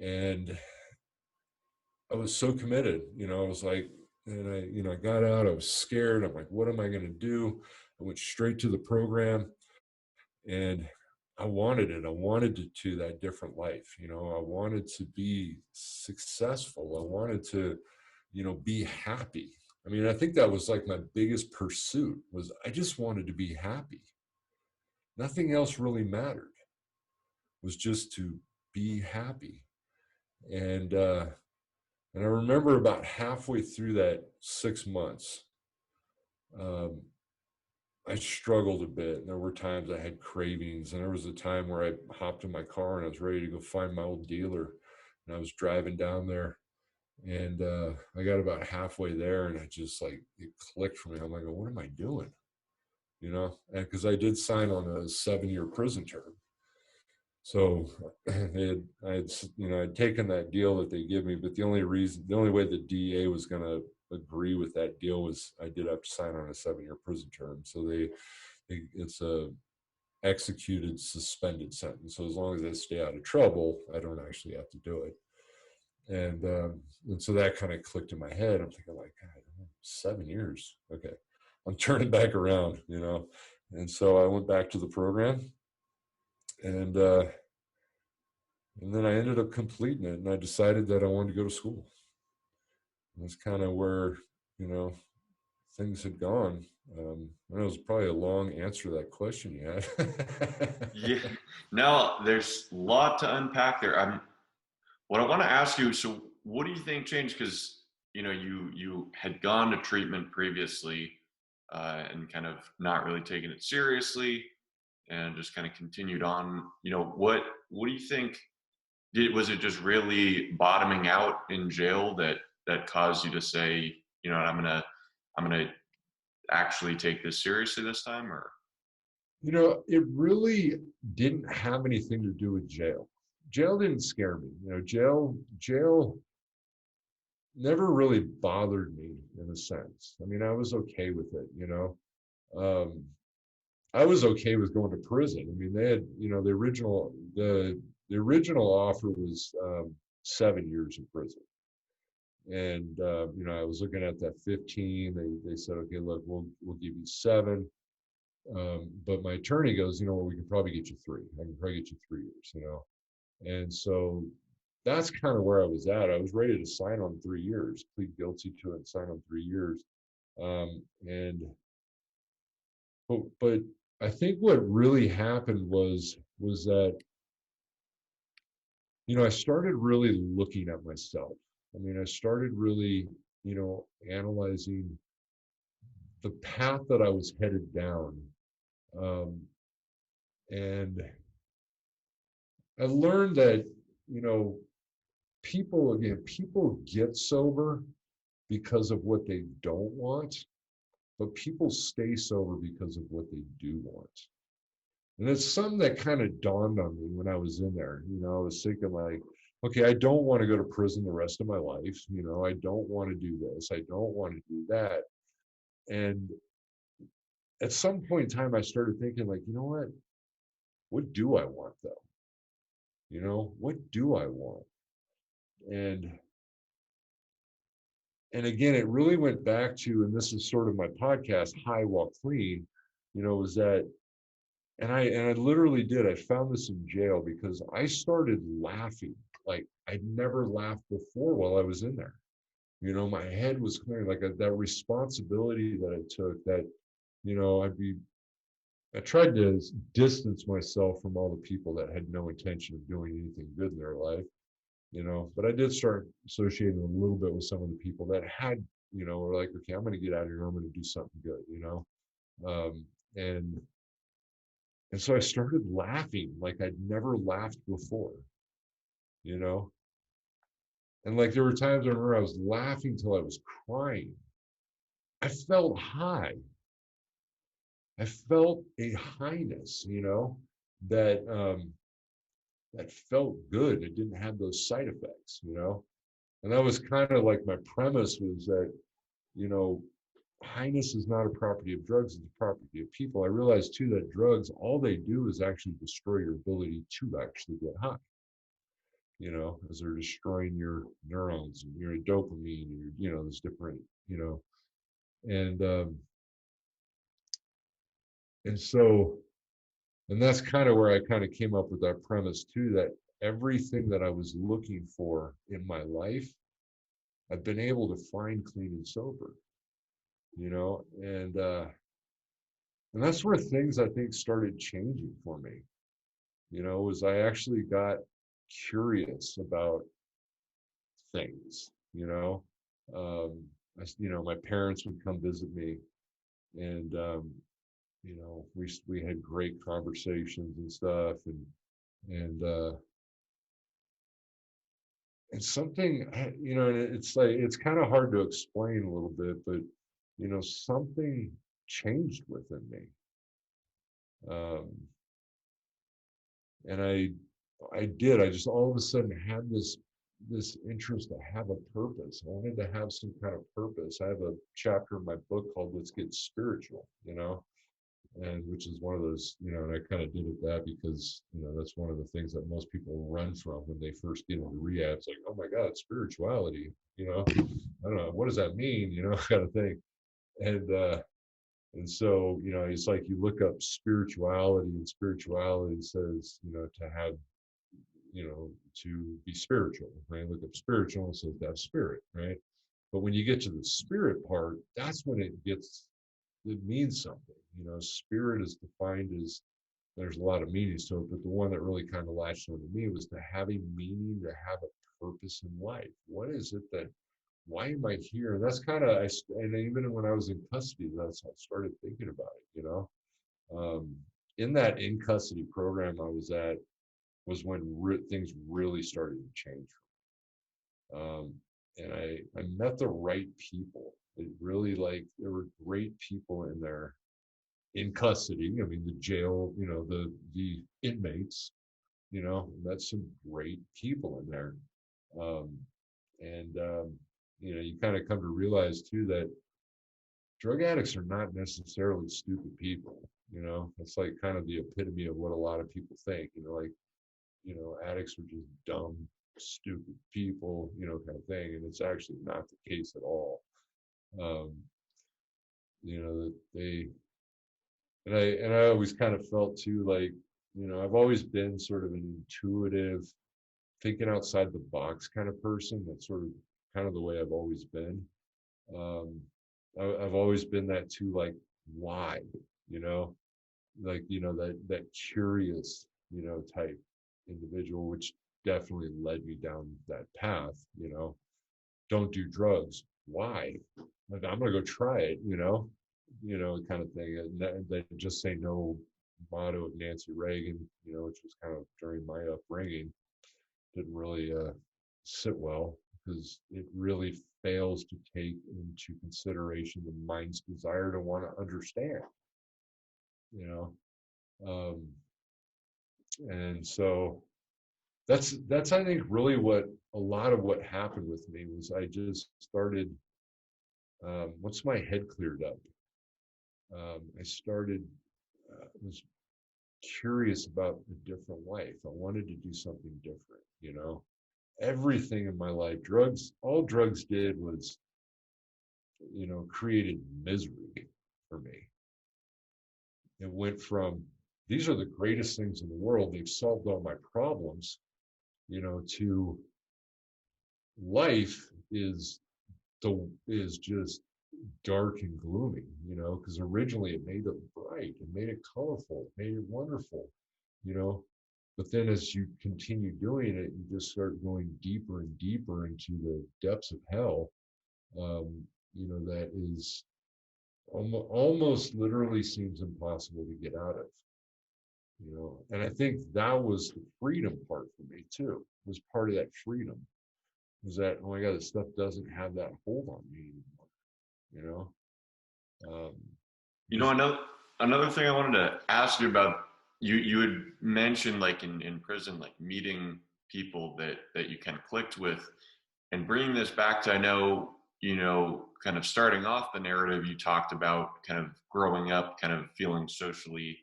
And I was so committed, I was like, and I got out, I was scared. I'm like, what am I going to do? I went straight to the program and I wanted it. I wanted to that different life. I wanted to be successful. I wanted to, be happy. I mean, I think that was like my biggest pursuit was I just wanted to be happy. Nothing else really mattered. It was just to be happy. And I remember about halfway through that 6 months, I struggled a bit. And there were times I had cravings. And there was a time where I hopped in my car and I was ready to go find my old dealer. And I was driving down there. And I got about halfway there and it clicked for me. I'm like, what am I doing? Because I did sign on a 7-year prison term. So I'd taken that deal that they give me, but the only way the DEA was going to agree with that deal was I did have to sign on a 7-year prison term. So it's a executed suspended sentence. So as long as I stay out of trouble, I don't actually have to do it. And so that kind of clicked in my head. I'm thinking like, God, 7 years. Okay. I'm turning back around, And so I went back to the program and then I ended up completing it and I decided that I wanted to go to school. And that's kind of where, things had gone. And it was probably a long answer to that question you had. Yeah. Now there's a lot to unpack there. What I want to ask you, so what do you think changed? Because you had gone to treatment previously, and kind of not really taken it seriously, and just kind of continued on. What do you think? Was it just really bottoming out in jail that caused you to say, I'm gonna actually take this seriously this time, or? It really didn't have anything to do with jail. Jail didn't scare me. Jail never really bothered me in a sense. I mean, I was okay with it. Um, I was okay with going to prison. I mean, they had, the original offer was 7 years in prison. And I was looking at that 15. They said, okay, look, we'll give you 7. But my attorney goes, well, we can probably get you 3. I can probably get you 3 years. And so that's kind of where I was at. I was ready to sign on 3 years, plead guilty to it, and sign on 3 years. And but I think what really happened was that I started really looking at myself. I mean, I started really analyzing the path that I was headed down, um, and I learned that you know people get sober because of what they don't want, but people stay sober because of what they do want. And it's something that kind of dawned on me when I was in there. I was thinking like, okay, I don't want to go to prison the rest of my life. I don't want to do this. I don't want to do that. And at some point in time, I started thinking like, you know what? What do I want though? What do I want? And and again, it really went back to, and this is sort of my podcast, High While Clean, was that, and I literally did. I found this in jail because I started laughing like I'd never laughed before while I was in there. My head was clearing, like that responsibility that I took. That I tried to distance myself from all the people that had no intention of doing anything good in their life. But I did start associating a little bit with some of the people that had, were like, okay, I'm going to get out of here. I'm going to do something good. Um, and And so I started laughing like I'd never laughed before, you know? And like there were times I remember I was laughing till I was crying. I felt high. I felt a highness, that that felt good. It didn't have those side effects. And that was kind of like my premise was that, you know, highness is not a property of drugs, it's a property of people. I realized too that drugs, all they do is actually destroy your ability to actually get high, as they're destroying your neurons and your dopamine, and there's different, and and so, and that's kind of where I kind of came up with that premise too, that everything that I was looking for in my life, I've been able to find clean and sober, you know, and that's where things I think started changing for me, was I actually got curious about things, my parents would come visit me, and we had great conversations and stuff, and and something, and it's like it's kind of hard to explain a little bit, but something changed within me, um, and I just all of a sudden had this interest to have a purpose. I wanted to have some kind of purpose. I have a chapter in my book called "Let's Get Spiritual," and which is one of those, and I kind of did it that because, that's one of the things that most people run from when they first get into rehab. It's like, oh my God, spirituality, I don't know, what does that mean, kind of thing. And so, it's like you look up spirituality, and spirituality says, to have, to be spiritual, right? Look up spiritual, and it says to have spirit, right? But when you get to the spirit part, that's when it means something. Spirit is defined as, there's a lot of meanings to it, but the one that really kind of latched on to me was to have a meaning, to have a purpose in life. What is it that why am I here? And that's kind of, and even when I was in custody, that's how I started thinking about it, in that in custody program I was at was when things really started to change. And I met the right people. It really, like, there were great people in there in custody. I mean, the jail, the inmates, met some great people in there. Um, and you kind of come to realize too that drug addicts are not necessarily stupid people. It's like kind of the epitome of what a lot of people think. Like, addicts are just dumb, stupid people, kind of thing. And it's actually not the case at all. That they, and I always kind of felt too, like, I've always been sort of an intuitive, thinking outside the box kind of person. That's sort of kind of the way I've always been. I've always been that too, like, why, like, that curious, type individual, which definitely led me down that path. Don't do drugs. Why? Like, I'm gonna go try it, kind of thing. And that just say no motto of Nancy Reagan, which was kind of during my upbringing, didn't really sit well, because it really fails to take into consideration the mind's desire to want to understand, and so that's I think really what a lot of what happened with me was I just started, once my head cleared up, I started, was curious about a different life. I wanted to do something different. Everything in my life, all drugs did was, created misery for me. It went from, these are the greatest things in the world, they've solved all my problems, to life is just dark and gloomy, because originally it made it bright, it made it colorful, it made it wonderful, but then as you continue doing it, you just start going deeper and deeper into the depths of hell, that is almost literally seems impossible to get out of. And I think that was the freedom part for me too, was part of that freedom, was that, oh my God, this stuff doesn't have that hold on me anymore. Another thing I wanted to ask you about, you had mentioned, like, in prison, like, meeting people that you kind of clicked with, and bringing this back to, I know, kind of starting off the narrative, you talked about kind of growing up, kind of feeling socially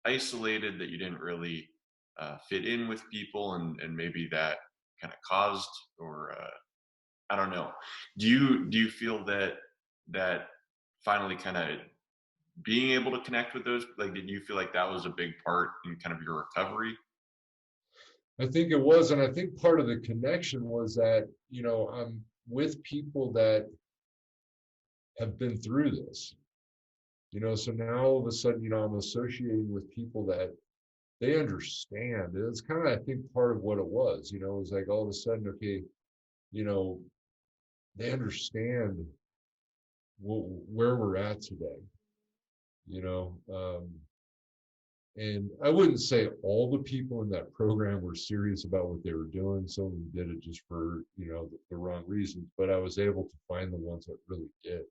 isolated, that you didn't really fit in with people, and maybe that kind of caused, or I don't know. Do you feel that finally kind of being able to connect with those, like, did you feel like that was a big part in kind of your recovery? I think it was, and I think part of the connection was that, I'm with people that have been through this, so now all of a sudden, I'm associating with people that they understand. And it's kind of, I think, part of what it was, it was like all of a sudden, okay, they understand where we're at today, and I wouldn't say all the people in that program were serious about what they were doing. Some of them did it just for, the wrong reasons, but I was able to find the ones that really did,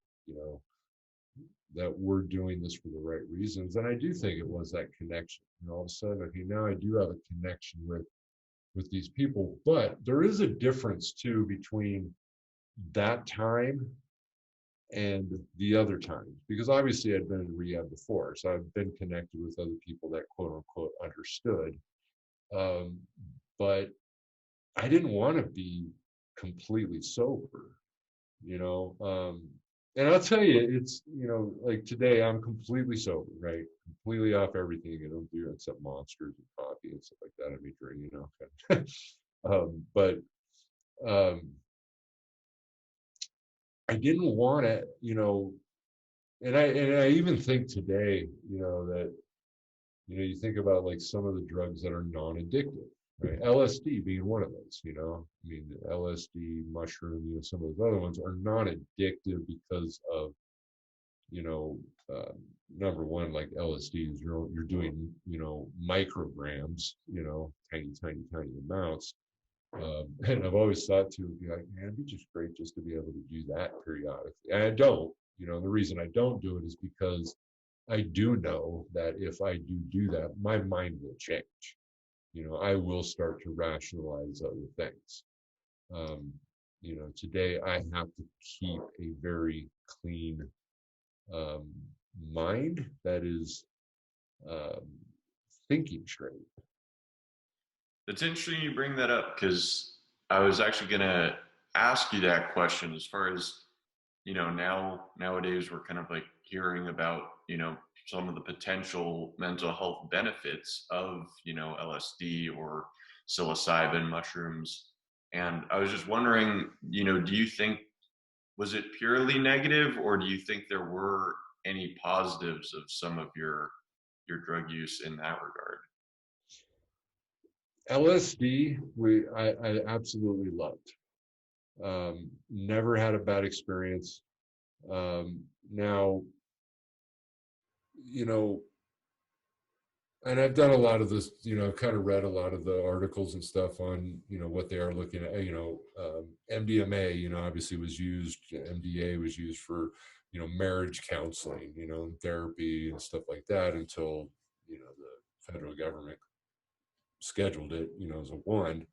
that were doing this for the right reasons. And I do think it was that connection. All of a sudden, okay, now I do have a connection with these people. But there is a difference too between that time and the other times, because obviously I'd been in rehab before, so I've been connected with other people that quote unquote understood, but I didn't want to be completely sober, and I'll tell you, it's, like today I'm completely sober, right? Completely off everything. I don't do except Monsters and coffee and stuff like that. I may drink, but I didn't want to, and I even think today, that, you think about like some of the drugs that are non-addictive, right? LSD being one of those, I mean, LSD, mushroom, some of those other ones are not addictive because of, you know, uh, number one, like LSD is you're doing, micrograms, tiny, tiny, tiny amounts. And I've always thought to be like, man, it'd be just great just to be able to do that periodically. And I don't, the reason I don't do it is because I do know that if I do that, my mind will change. I will start to rationalize other things. Um, Today I have to keep a very clean um, mind that is um, thinking straight. It's interesting you bring that up because I was actually going to ask you that question as far as, nowadays we're kind of like hearing about, some of the potential mental health benefits of, LSD or psilocybin mushrooms. And I was just wondering, do you think, was it purely negative, or do you think there were any positives of some of your drug use in that regard? LSD, I absolutely loved. Never had a bad experience. Now, you know, and I've done a lot of this, I've kind of read a lot of the articles and stuff on, what they are looking at, MDMA, obviously was used, MDA was used for, marriage counseling, therapy and stuff like that until, the federal government scheduled it, as a one,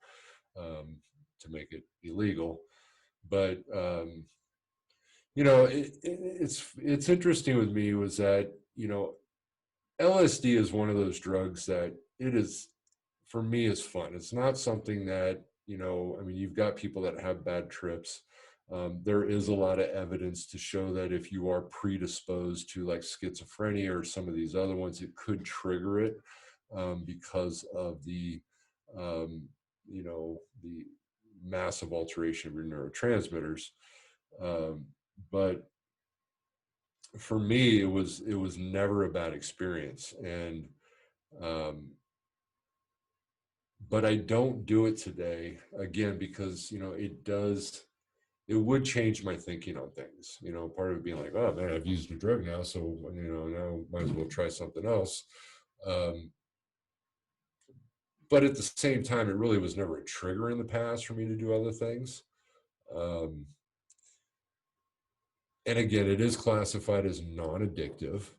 to make it illegal. But, it's interesting with me was that, LSD is one of those drugs that it is, for me, is fun. It's not something that, I mean, you've got people that have bad trips. There is a lot of evidence to show that if you are predisposed to like schizophrenia or some of these other ones, it could trigger it because of the massive alteration of your neurotransmitters. But for me, it was never a bad experience, and um, but I don't do it today again because it would change my thinking on things. Part of it being like, oh man, I've used a drug now, so now might as well try something else. Um, but at the same time, it really was never a trigger in the past for me to do other things. Um, and again, it is classified as non-addictive.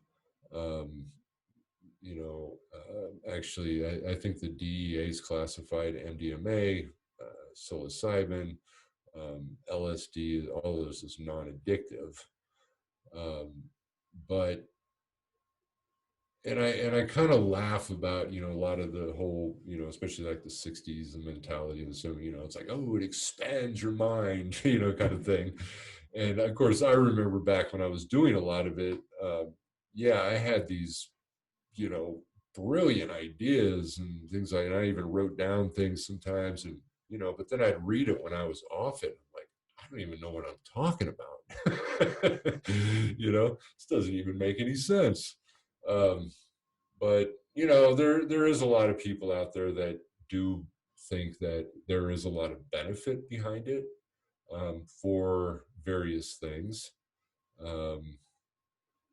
Um, actually, I think the DEA's classified MDMA, psilocybin, LSD, all of those as non-addictive. Um, but and I kind of laugh about a lot of the whole especially like the '60s the mentality of assuming it's like, oh, it expands your mind kind of thing. And of course, I remember back when I was doing a lot of it. Yeah, I had these you know, brilliant ideas and things like, and I even wrote down things sometimes and, but then I'd read it when I was off it. I'm like, I don't even know what I'm talking about. This doesn't even make any sense. Um, but there is a lot of people out there that do think that there is a lot of benefit behind it for various things. Um,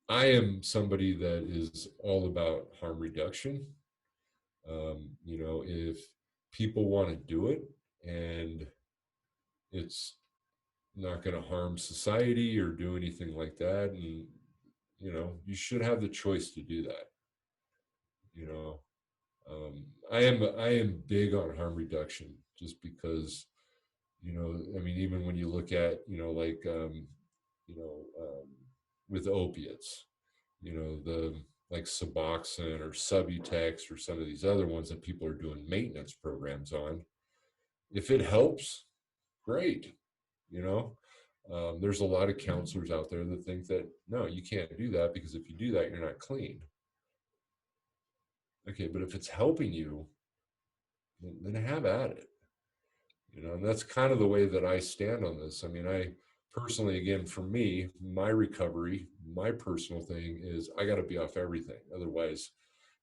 I am somebody that is all about harm reduction. If people want to do it and it's not going to harm society or do anything like that, and you should have the choice to do that. You know, I am big on harm reduction just because I mean, even when you look at like you know um, with opiates, the like Suboxone or Subutex or some of these other ones that people are doing maintenance programs on. If it helps, great. You know, there's a lot of counselors out there that think that no, you can't do that because if you do that, you're not clean. Okay, but if it's helping you, then have at it. And that's kind of the way that I stand on this. I mean, I personally, again, for me, my recovery, my personal thing is I got to be off everything. Otherwise,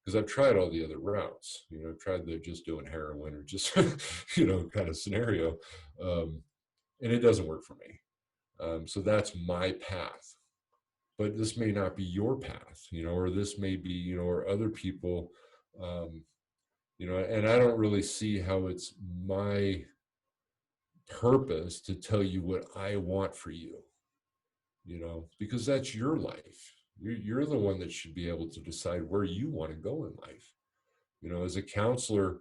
because I've tried all the other routes. I've tried the just doing heroin or just kind of scenario, and it doesn't work for me. So that's my path. But this may not be your path, or this may be, or other people, and I don't really see how it's my purpose to tell you what I want for you, because that's your life. You're the one that should be able to decide where you want to go in life. As a counselor,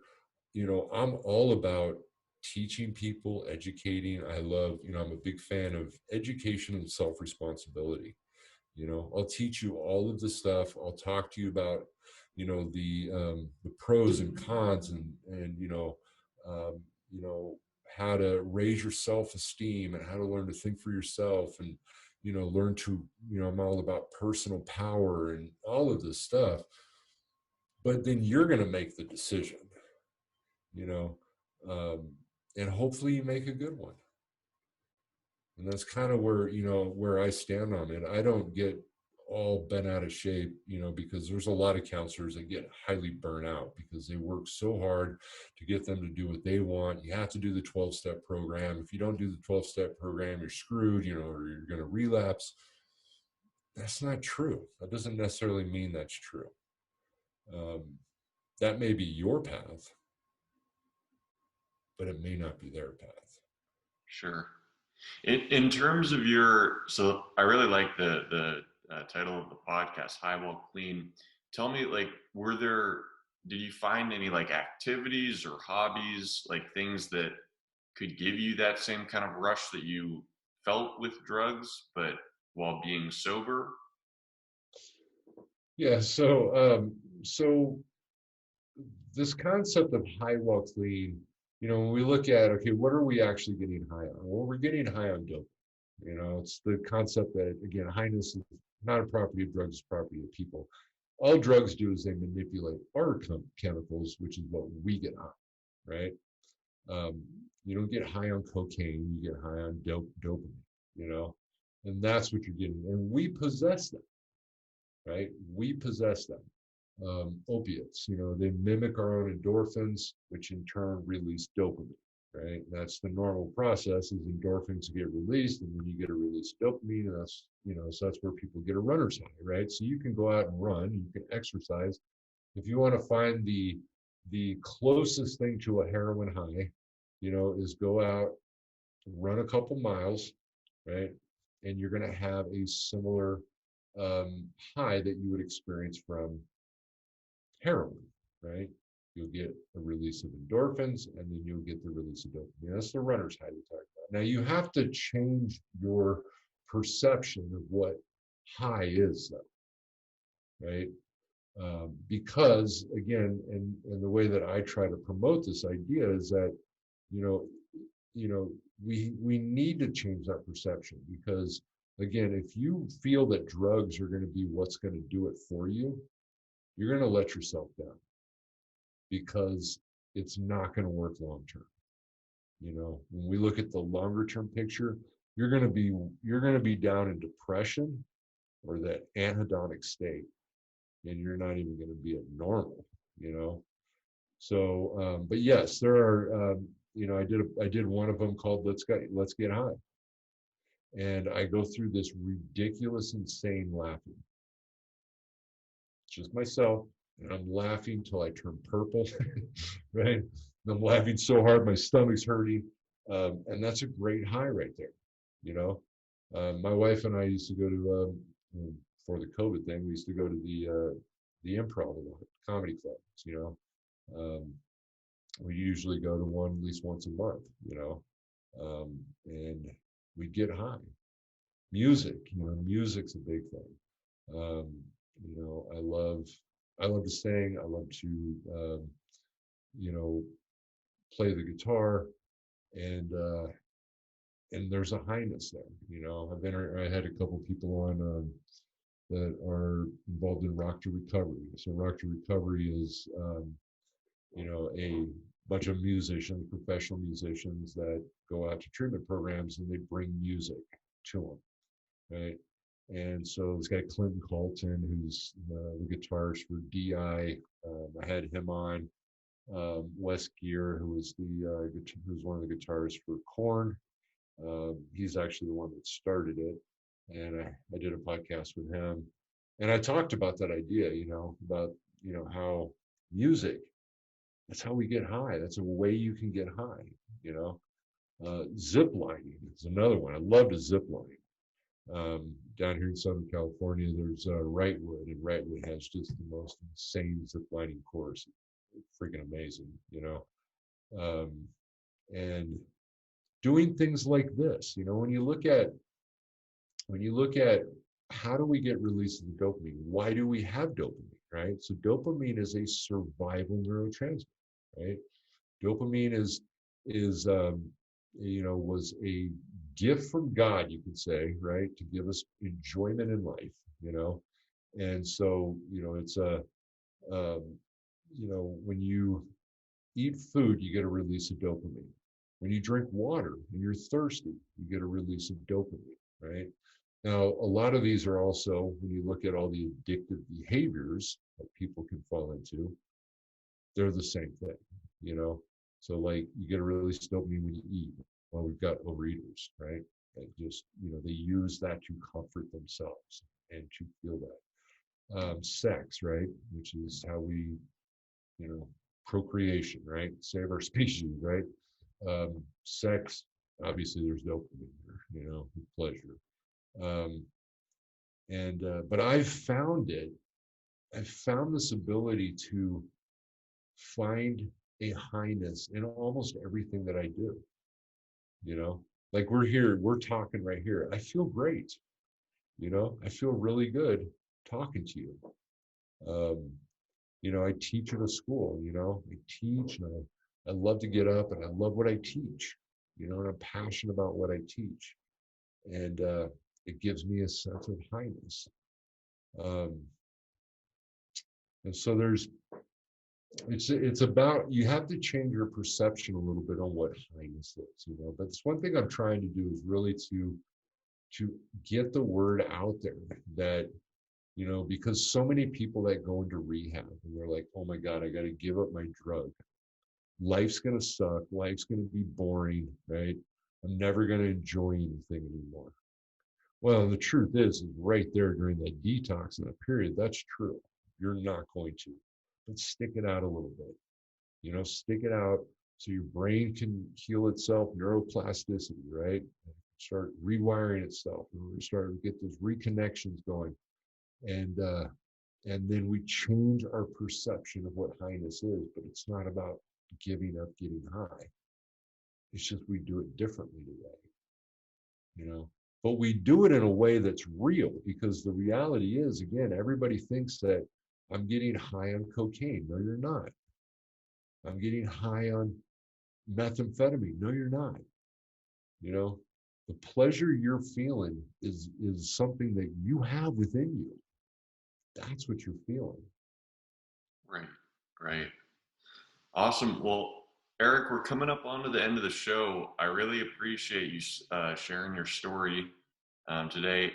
I'm all about teaching people, educating. I love, I'm a big fan of education and self-responsibility. I'll teach you all of the stuff. I'll talk to you about, the pros and cons and um, how to raise your self-esteem and how to learn to think for yourself and, learn to, I'm all about personal power and all of this stuff. But then you're going to make the decision, you know, and hopefully you make a good one. And that's kind of where, where I stand on it. I don't get all bent out of shape, because there's a lot of counselors that get highly burnt out because they work so hard to get them to do what they want. You have to do the 12-step program. If you don't do the 12-step program, you're screwed, or you're going to relapse. That's not true. That doesn't necessarily mean that's true. That may be your path, but it may not be their path. Sure. In terms of your, so I really like the title of the podcast, High While Clean. Tell me, like, did you find any like activities or hobbies, like things that could give you that same kind of rush that you felt with drugs, but while being sober? Yeah. So this concept of high while clean, when we look at, okay, what are we actually getting high on? Well, we're getting high on dope. It's the concept that, again, highness is not a property of drugs, it's property of people. All drugs do is they manipulate our chemicals, which is what we get on, right? You don't get high on cocaine, you get high on dopamine, and that's what you're getting. And we possess them, right? We possess them. Opiates, they mimic our own endorphins, which in turn release dopamine, right? That's the normal process, is endorphins get released, and then you get a release of dopamine, and that's, so that's where people get a runner's high, right? So you can go out and run, you can exercise. If you want to find the closest thing to a heroin high, is go out, run a couple miles, right? And you're going to have a similar high that you would experience from heroin, right? You'll get a release of endorphins, and then you'll get the release of dopamine. That's the runner's high we talk about. Now, you have to change your perception of what high is, though, right? Because, again, and the way that I try to promote this idea is that, we need to change that perception, because, again, if you feel that drugs are going to be what's going to do it for you, you're going to let yourself down, because it's not going to work long term. When we look at the longer term picture, you're going to be down in depression or that anhedonic state, and you're not even going to be at normal. So, but yes, there are. I did one of them called Let's Get High, and I go through this ridiculous, insane laughing. Just myself, and I'm laughing till I turn purple, right? And I'm laughing so hard my stomach's hurting, and that's a great high right there. My wife and I used to go to for the COVID thing. We used to go to the Improv a lot, comedy clubs. We usually go to one at least once a month. And we get high. Music, music's a big thing. I love to sing. I love to, play the guitar, and there's a highness there. I had a couple people on that are involved in Rock to Recovery. So Rock to Recovery is, a bunch of musicians, professional musicians that go out to treatment programs, and they bring music to them, right? And so this guy Clinton Colton, who's the guitarist for DI, I had him on. Wes Geer, who's one of the guitarists for Korn. He's actually the one that started it, and I did a podcast with him, and I talked about that idea, about how music, that's how we get high. That's a way you can get high. You know, zip lining is another one. I love to zip line. Down here in Southern California, there's Wrightwood, and Wrightwood has just the most insane zip lining course. Freaking amazing. And doing things like this, when you look at how do we get release of the dopamine? Why do we have dopamine, right? So dopamine is a survival neurotransmitter, right? Dopamine was a gift from God, you could say, right, to give us enjoyment in life. And so it's when you eat food, you get a release of dopamine. When you drink water and you're thirsty, you get a release of dopamine, right? Now, a lot of these are also, when you look at all the addictive behaviors that people can fall into, they're the same thing. So like you get a release of dopamine when you eat. Well, we've got overeaters, right? That just, they use that to comfort themselves and to feel that. Sex, right? Which is how we, procreation, right? Save our species, right? Sex, obviously there's dopamine there, pleasure. But I've found this ability to find a highness in almost everything that I do. Like we're talking right here. I feel great. I feel really good talking to you. I teach at a school, I teach, and I love to get up, and I love what I teach, and I'm passionate about what I teach. And it gives me a sense of highness. And so it's about, you have to change your perception a little bit on what highness is, but it's one thing I'm trying to do is really to get the word out there that, because so many people that go into rehab and they're like, oh my God, I got to give up my drug. Life's going to suck. Life's going to be boring, right? I'm never going to enjoy anything anymore. Well, the truth is right there during that detox in that period, that's true. You're not going to, but stick it out a little bit, stick it out so your brain can heal itself, neuroplasticity, right? Start rewiring itself, and we start to get those reconnections going. And then we change our perception of what highness is, but it's not about giving up getting high. It's just we do it differently today, but we do it in a way that's real, because the reality is, again, everybody thinks that I'm getting high on cocaine. No, you're not. I'm getting high on methamphetamine. No, you're not. The pleasure you're feeling is something that you have within you. That's what you're feeling. Right. Awesome. Well, Eric, we're coming up onto the end of the show. I really appreciate you sharing your story today.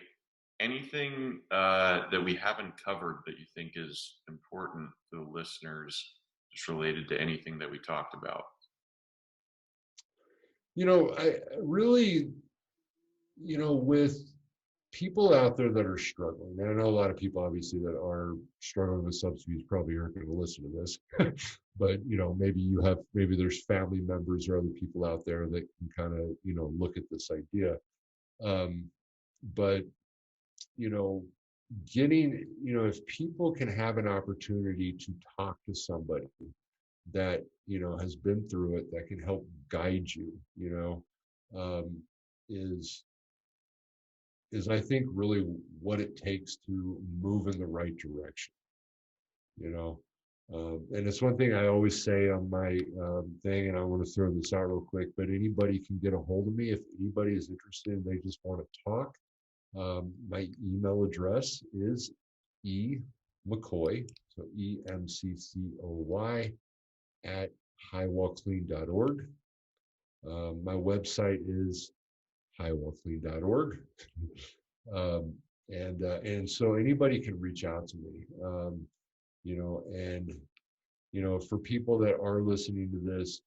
Anything that we haven't covered that you think is important to the listeners, just related to anything that we talked about? I really, with people out there that are struggling, and I know a lot of people obviously that are struggling with substance abuse probably aren't going to listen to this, but maybe there's family members or other people out there that can kind of, look at this idea. But, if people can have an opportunity to talk to somebody that, has been through it, that can help guide you, is I think really what it takes to move in the right direction, and it's one thing I always say on my thing, and I want to throw this out real quick, but anybody can get a hold of me if anybody is interested and they just want to talk. My email address is McCoy, so EMCCOY at highwallclean.org. My website is highwallclean.org. And so anybody can reach out to me, and for people that are listening to this,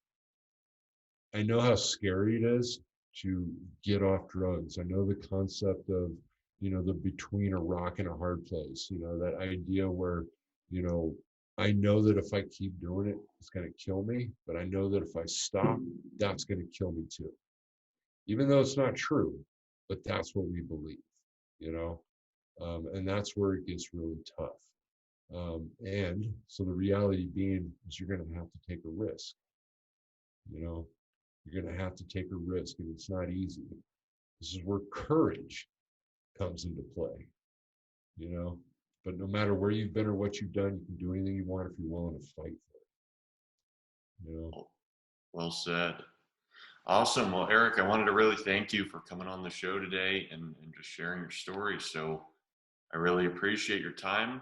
I know how scary it is to get off drugs. I know the concept of, the between a rock and a hard place, that idea where, you know, I know that if I keep doing it, it's going to kill me, but I know that if I stop, that's going to kill me too. Even though it's not true, but that's what we believe, you know, and that's where it gets really tough. And so the reality being is you're going to have to take a risk, you know, you're going to have to take a risk, and it's not easy. This is where courage comes into play, you know. But no matter where you've been or what you've done, you can do anything you want if you're willing to fight for it. Well said. Awesome. Well, Eric, I wanted to really thank you for coming on the show today and just sharing your story. So I really appreciate your time.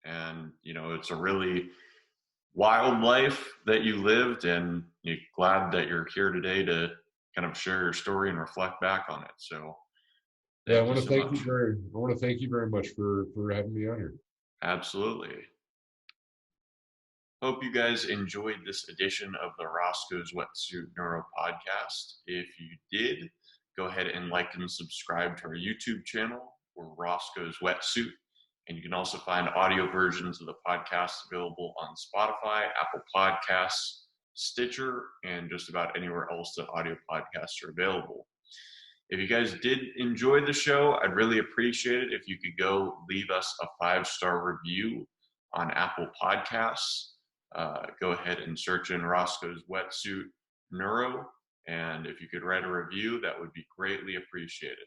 And, it's a really wild life that you lived, and you're glad that you're here today to kind of share your story and reflect back on it. So Yeah, I thank you want to so thank you much. very. I want to thank you very much for having me on here. Absolutely. Hope you guys enjoyed this edition of the Roscoe's Wetsuit Neuro podcast. If you did, go ahead and like and subscribe to our YouTube channel. We're Roscoe's Wetsuit. And you can also find audio versions of the podcast available on Spotify, Apple Podcasts, Stitcher, and just about anywhere else that audio podcasts are available. If you guys did enjoy the show, I'd really appreciate it if you could go leave us a 5-star review on Apple Podcasts. Go ahead and search in Roscoe's Wetsuit Neuro. And if you could write a review, that would be greatly appreciated.